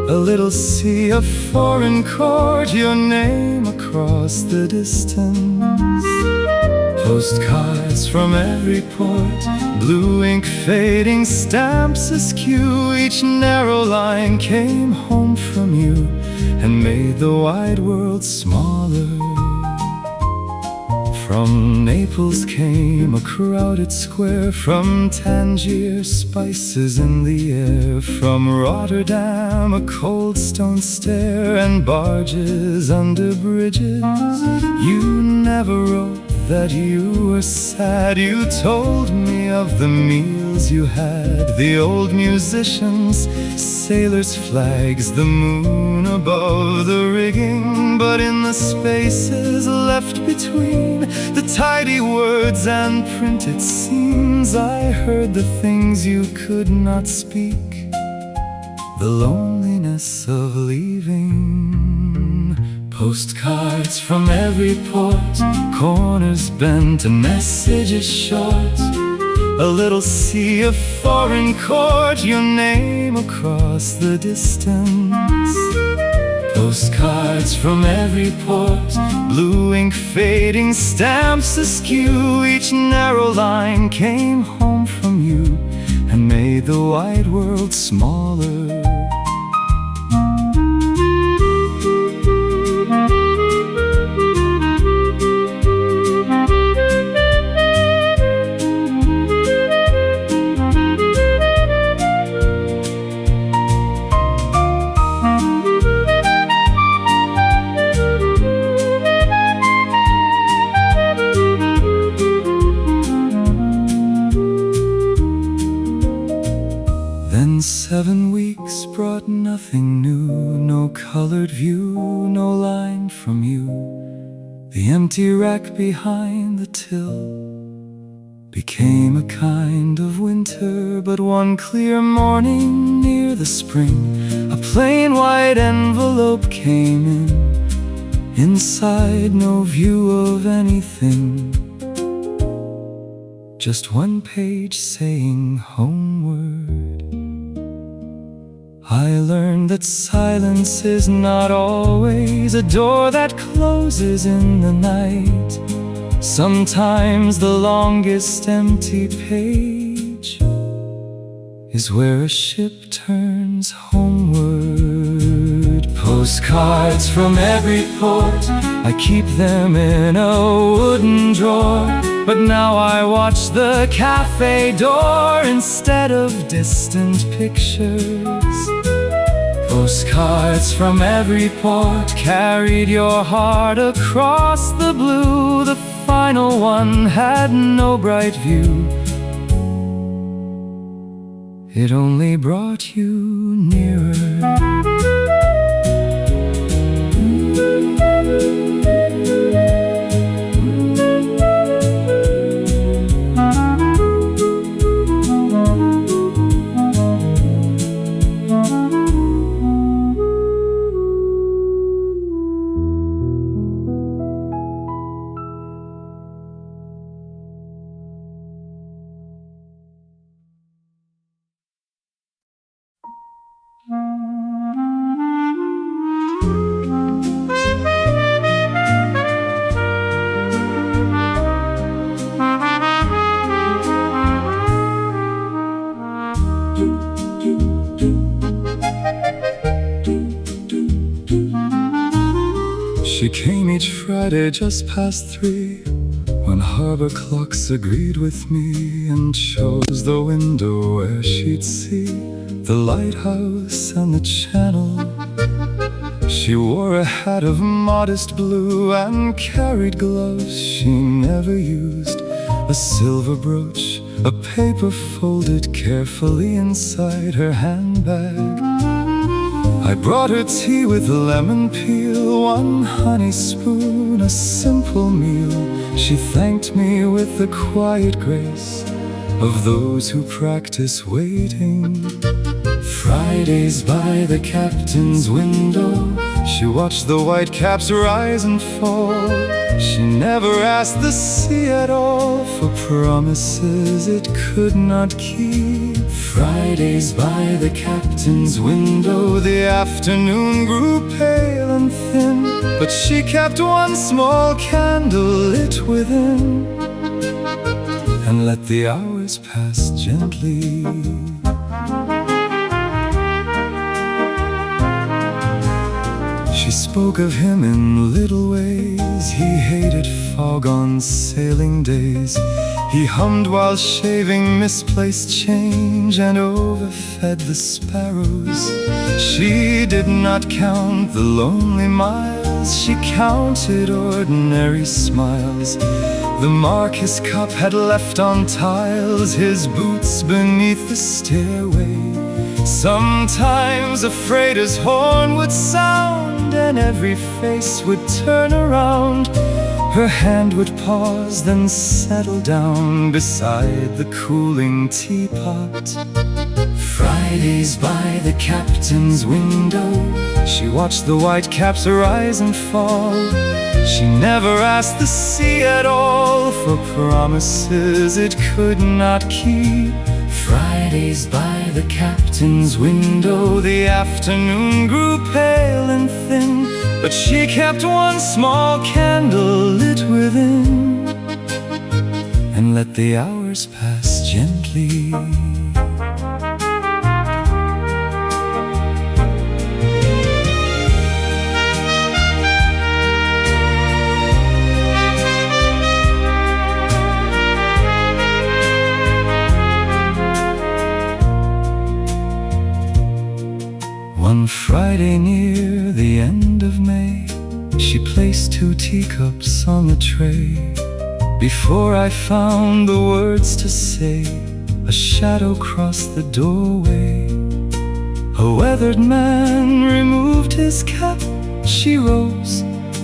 A little sea, a foreign court, your name across the distance. Postcards from every port, blue ink fading, stamps askew. Each narrow line came home from you and made the wide world smaller. From Naples came a crowded square, from Tangier spices in the air, from Rotterdam a cold stone stare, and barges under bridges. You never wrote that you were sad. You told me of the meals you had, the old musicians, sailors' flags, the moon above the rigging. But in the spaces left between the tidy words and printed scenes, I heard the things you could not speak, the loneliness of leaving. Postcards from every port, corners bent and messages short, a little sea of foreign court, your name across the distance. Postcards from every port, blue ink fading, stamps askew. Each narrow line came home from you and made the wide world smaller. Then 7 weeks brought nothing new, no colored view, no line from you. The empty rack behind the till became a kind of winter. But one clear morning near the spring, a plain white envelope came in. Inside, no view of anything, just one page saying homeward. I learned that silence is not always a door that closes in the night. Sometimes the longest empty page is where a ship turns homeward. Postcards from every port, I keep them in a wooden drawer. But now I watch the cafe door instead of distant pictures. Postcards from every port carried your heart across the blue. The final one had no bright view, it only brought you nearer. She came each Friday just past 3, when harbor clocks agreed with me, and chose the window where she'd see the lighthouse and the channel. She wore a hat of modest blue and carried gloves she never used, a silver brooch, a paper folded carefully inside her handbag. I brought her tea with lemon peel, 1 honey spoon, a simple meal. She thanked me with the quiet grace of those who practice waiting. Fridays by the captain's window, she watched the white caps rise and fall. She never asked the sea at all for promises it could not keep. Fridays by the captain's window, the afternoon grew pale and thin, but she kept 1 small candle lit within, and let the hours pass gently. She spoke of him in little ways. He hated fog on sailing days. He hummed while shaving misplaced change and overfed the sparrows. She did not count the lonely miles, she counted ordinary smiles. The mark his cup had left on tiles, his boots beneath the stairway. Sometimes a freighter's horn would sound, and every face would turn around. Her hand would pause, then settle down beside the cooling teapot. Fridays by the captain's window, she watched the white caps rise and fall. She never asked the sea at all for promises it could not keep. Fridays by the captain's window, the afternoon grew pale and thin, but she kept one small candle lit within, and let the hours pass gently. One Friday near the end of May, she placed 2 teacups on the tray. Before I found the words to say, a shadow crossed the doorway. A weathered man removed his cap. She rose,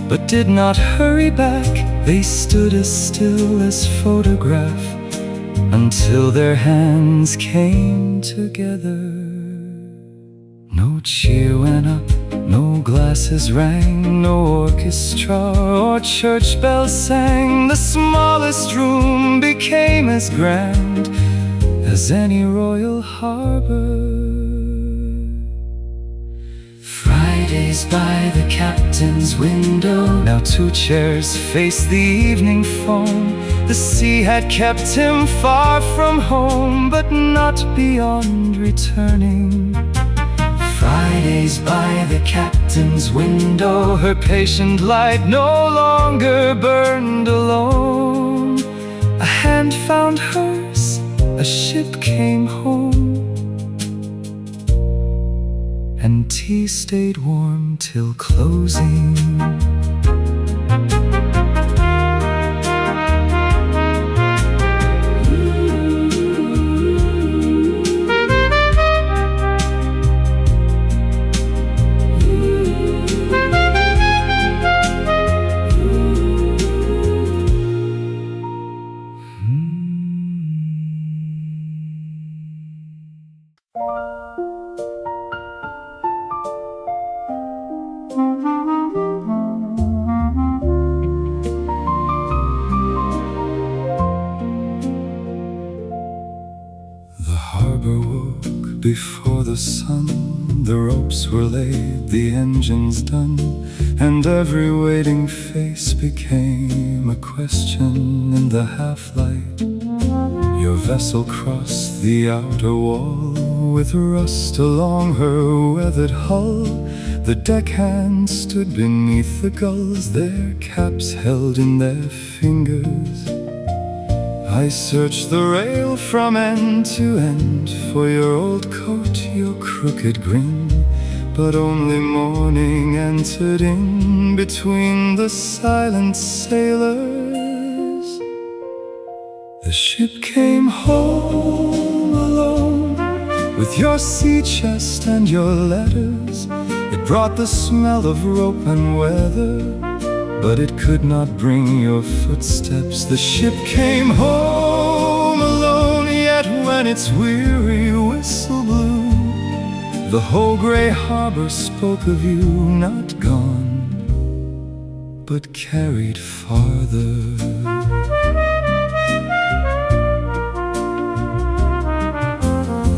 but did not hurry back. They stood as still as photograph until their hands came together. No cheer went up, no glasses rang, no orchestra or church bells sang. The smallest room became as grand as any royal harbor. Fridays by the captain's window, now 2 chairs faced the evening foam. The sea had kept him far from home, but not beyond returning. Fridays by the captain's window, her patient light no longer burned alone. A hand found hers, a ship came home, and tea stayed warm till closing. Before the sun, the ropes were laid, the engines done, and every waiting face became a question in the half-light. Your vessel crossed the outer wall with rust along her weathered hull. The deckhands stood beneath the gulls, their caps held in their fingers. I searched the rail from end to end for your old coat, your crooked grin, but only morning entered in between the silent sailors. The ship came home alone with your sea chest and your letters. It brought the smell of rope and weather, but it could not bring your footsteps. The ship came home alone, yet when its weary whistle blew, the whole gray harbor spoke of you, not gone, but carried farther.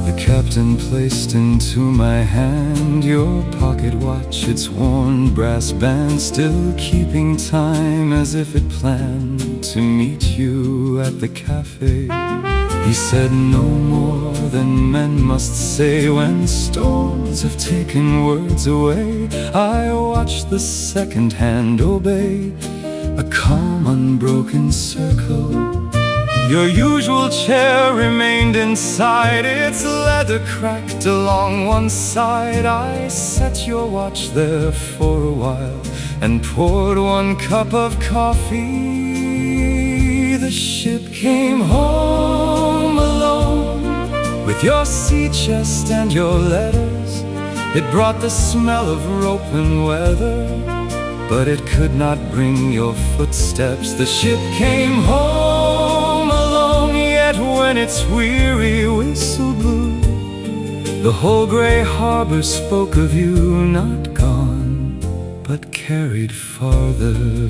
The captain placed into my hand your pocket watch, its worn brass band still keeping time, as if it planned to meet you at the cafe. He said no more than men must say when storms have taken words away. I watched the second hand obey, a calm unbroken circle. Your usual chair remained inside, its leather cracked along one side. I set your watch there for a while and poured 1 cup of coffee. The ship came home alone, with your sea chest and your letters. It brought the smell of rope and weather, but it could not bring your footsteps. The ship came home alone, yet when its weary whistle blew, the whole gray harbor spoke of you, not gone, but carried farther.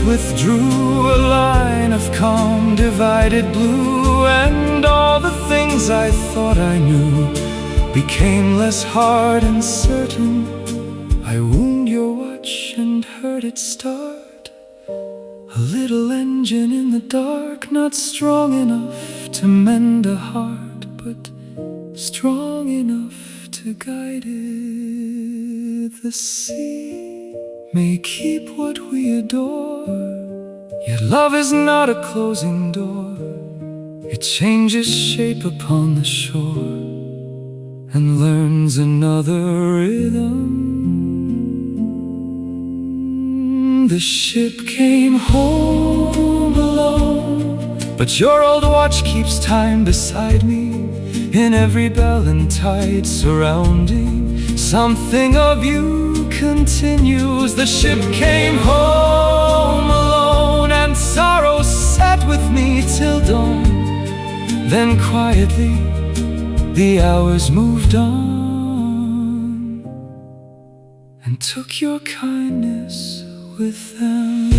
Withdrew a line of calm divided blue, and all the things I thought I knew became less hard and certain. I wound your watch and heard it start, a little engine in the dark, not strong enough to mend a heart, but strong enough to guide it. The sea may keep what we adore, yet love is not a closing door. It changes shape upon the shore and learns another rhythm. The ship came home alone, but your old watch keeps time beside me. In every bell and tide surrounding, something of you continues. The ship came home alone, and sorrow sat with me till dawn. Then quietly the hours moved on, and took your kindness with them.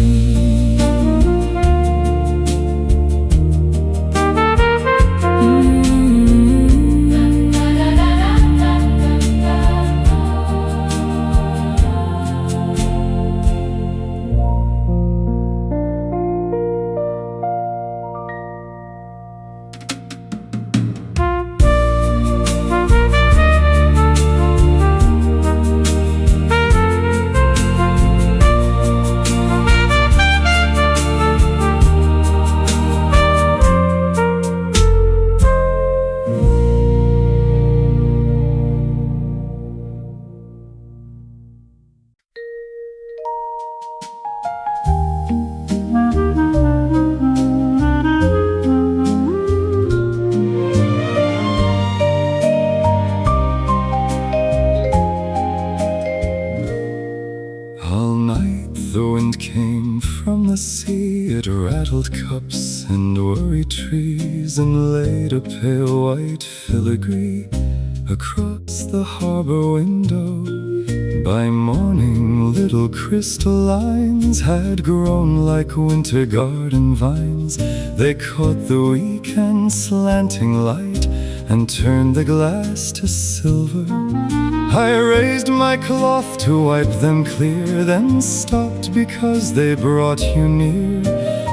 It rattled cups and worried trees, and laid a pale white filigree across the harbor window. By morning, little crystallines had grown like winter garden vines. They caught the weekend slanting light and turned the glass to silver. I raised my cloth to wipe them clear, then stopped because they brought you near.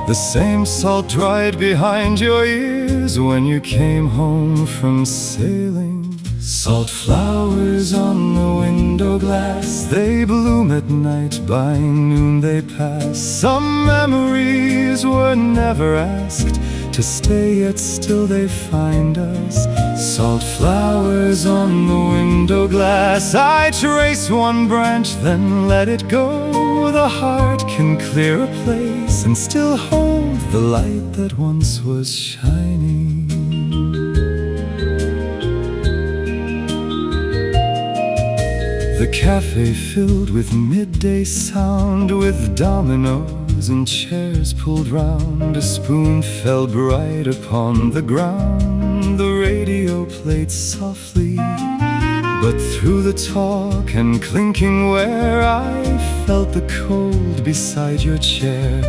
The same salt dried behind your ears when you came home from sailing. Salt flowers on the window glass, they bloom at night, by noon they pass. Some memories were never asked to stay, yet still they find us. Salt flowers on the window glass. I trace one branch, then let it go. The heart can clear a place and still hold the light that once was shining. The cafe filled with midday sound, with dominoes and chairs pulled round. A spoon fell bright upon the ground. The radio played softly, but through the talk and clinking ware I felt the cold beside your chair.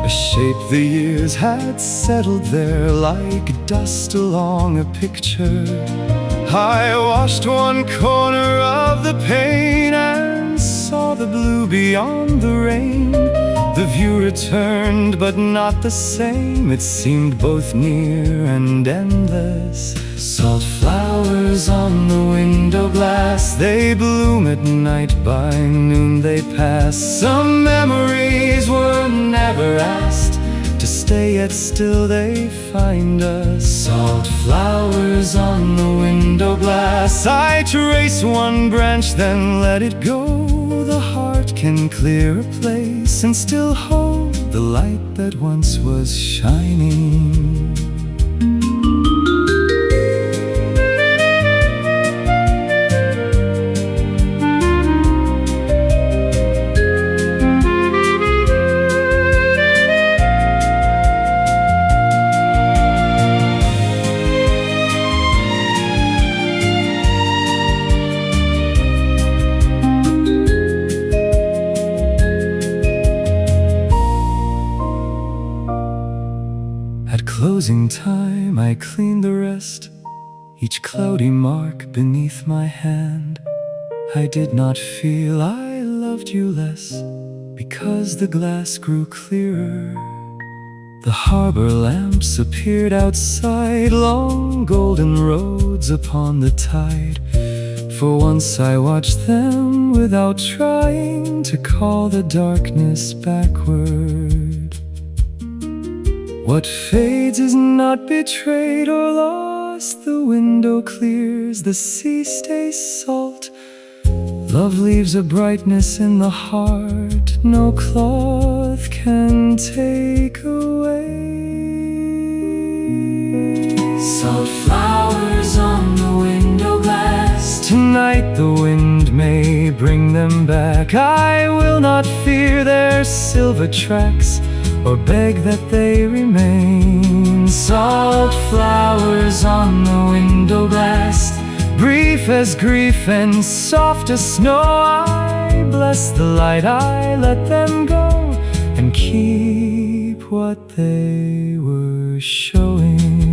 A shape the years had settled there, like dust along a picture. I washed one corner of the pane and saw the blue beyond the rain. The the view returned, but not the same. It seemed both near and endless. Salt flowers on the window glass, they bloom at night, by noon they pass. Some memories were never asked to stay, yet still they find us. Salt flowers on the window glass. I trace one branch, then let it go. The heart can clear a place and still hold the light that once was shining. Closing time, I cleaned the rest, each cloudy mark beneath my hand. I did not feel I loved you less, because the glass grew clearer. The harbor lamps appeared outside, long golden roads upon the tide. For once I watched them without trying to call the darkness backward. What fades is not betrayed or lost. The window clears, the sea stays salt. Love leaves a brightness in the heart no cloth can take away. Salt flowers on the window glass. Tonight the wind may bring them back. I will not fear their silver tracks, or beg that they remain. Salt flowers on the window glass, brief as grief and soft as snow. I bless the light, I let them go, and keep what they were showing.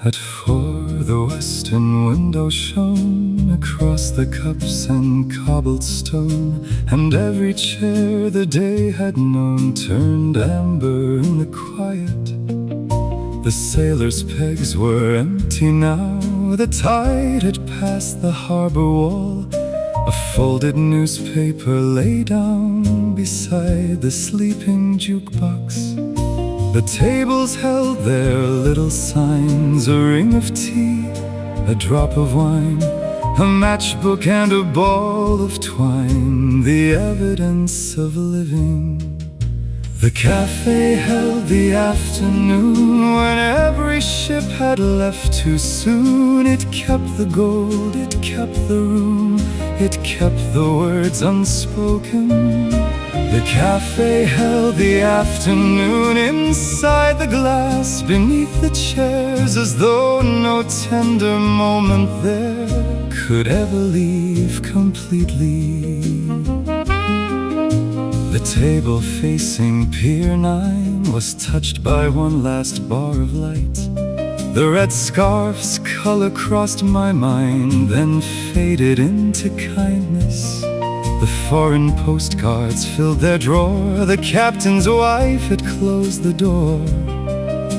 At 4 the western window shone across the cups and cobbled stone, and every chair the day had known turned amber in the quiet. The sailors' pegs were empty now, the tide had passed the harbor wall. A folded newspaper lay down beside the sleeping jukebox. The tables held their little signs, a ring of tea, a drop of wine, a matchbook and a ball of twine, the evidence of living. The cafe held the afternoon when every ship had left too soon. It kept the gold, it kept the room, it kept the words unspoken. The cafe held the afternoon inside the glass, beneath the chairs, as though no tender moment there could ever leave completely. The table facing Pier 9 was touched by one last bar of light. The red scarf's color crossed my mind, then faded into kindness. The foreign postcards filled their drawer, the captain's wife had closed the door.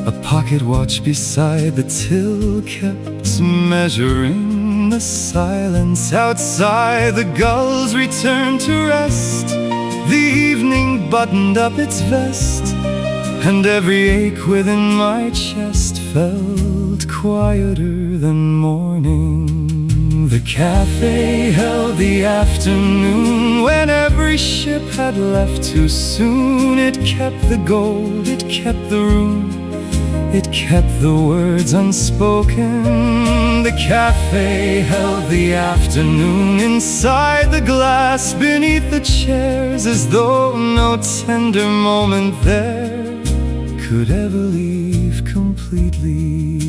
A pocket watch beside the till kept measuring the silence outside. The gulls returned to rest, the evening buttoned up its vest, and every ache within my chest felt quieter than morning. The cafe held the afternoon when every ship had left too soon. It kept the gold, it kept the room, it kept the words unspoken. The cafe held the afternoon inside the glass beneath the chairs, as though no tender moment there could ever leave completely.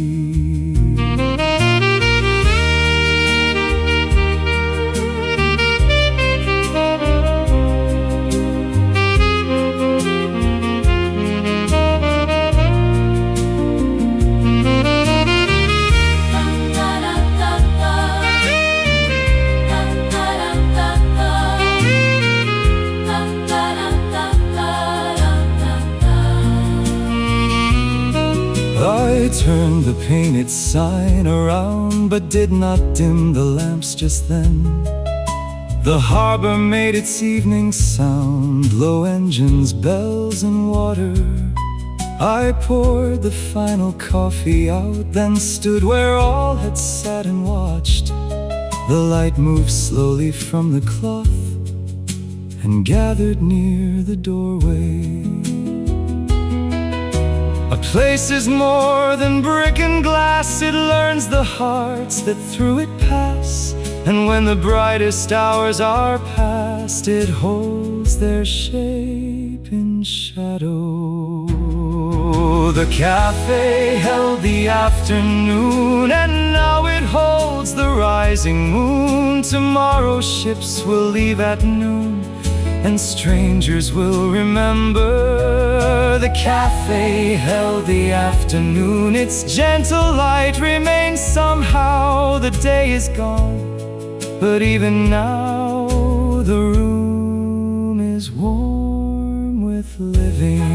I turned the painted sign around, but did not dim the lamps just then. The harbor made its evening sound, low engines, bells, and water. I poured the final coffee out, then stood where all had sat and watched. The light moved slowly from the cloth and gathered near the doorway. A place is more than brick and glass, it learns the hearts that through it pass. And when the brightest hours are past, it holds their shape in shadow. The cafe held the afternoon, and now it holds the rising moon. Tomorrow ships will leave at noon, and strangers will remember. The cafe held the afternoon, its gentle light remains somehow. The day is gone, but even now the room is warm with living.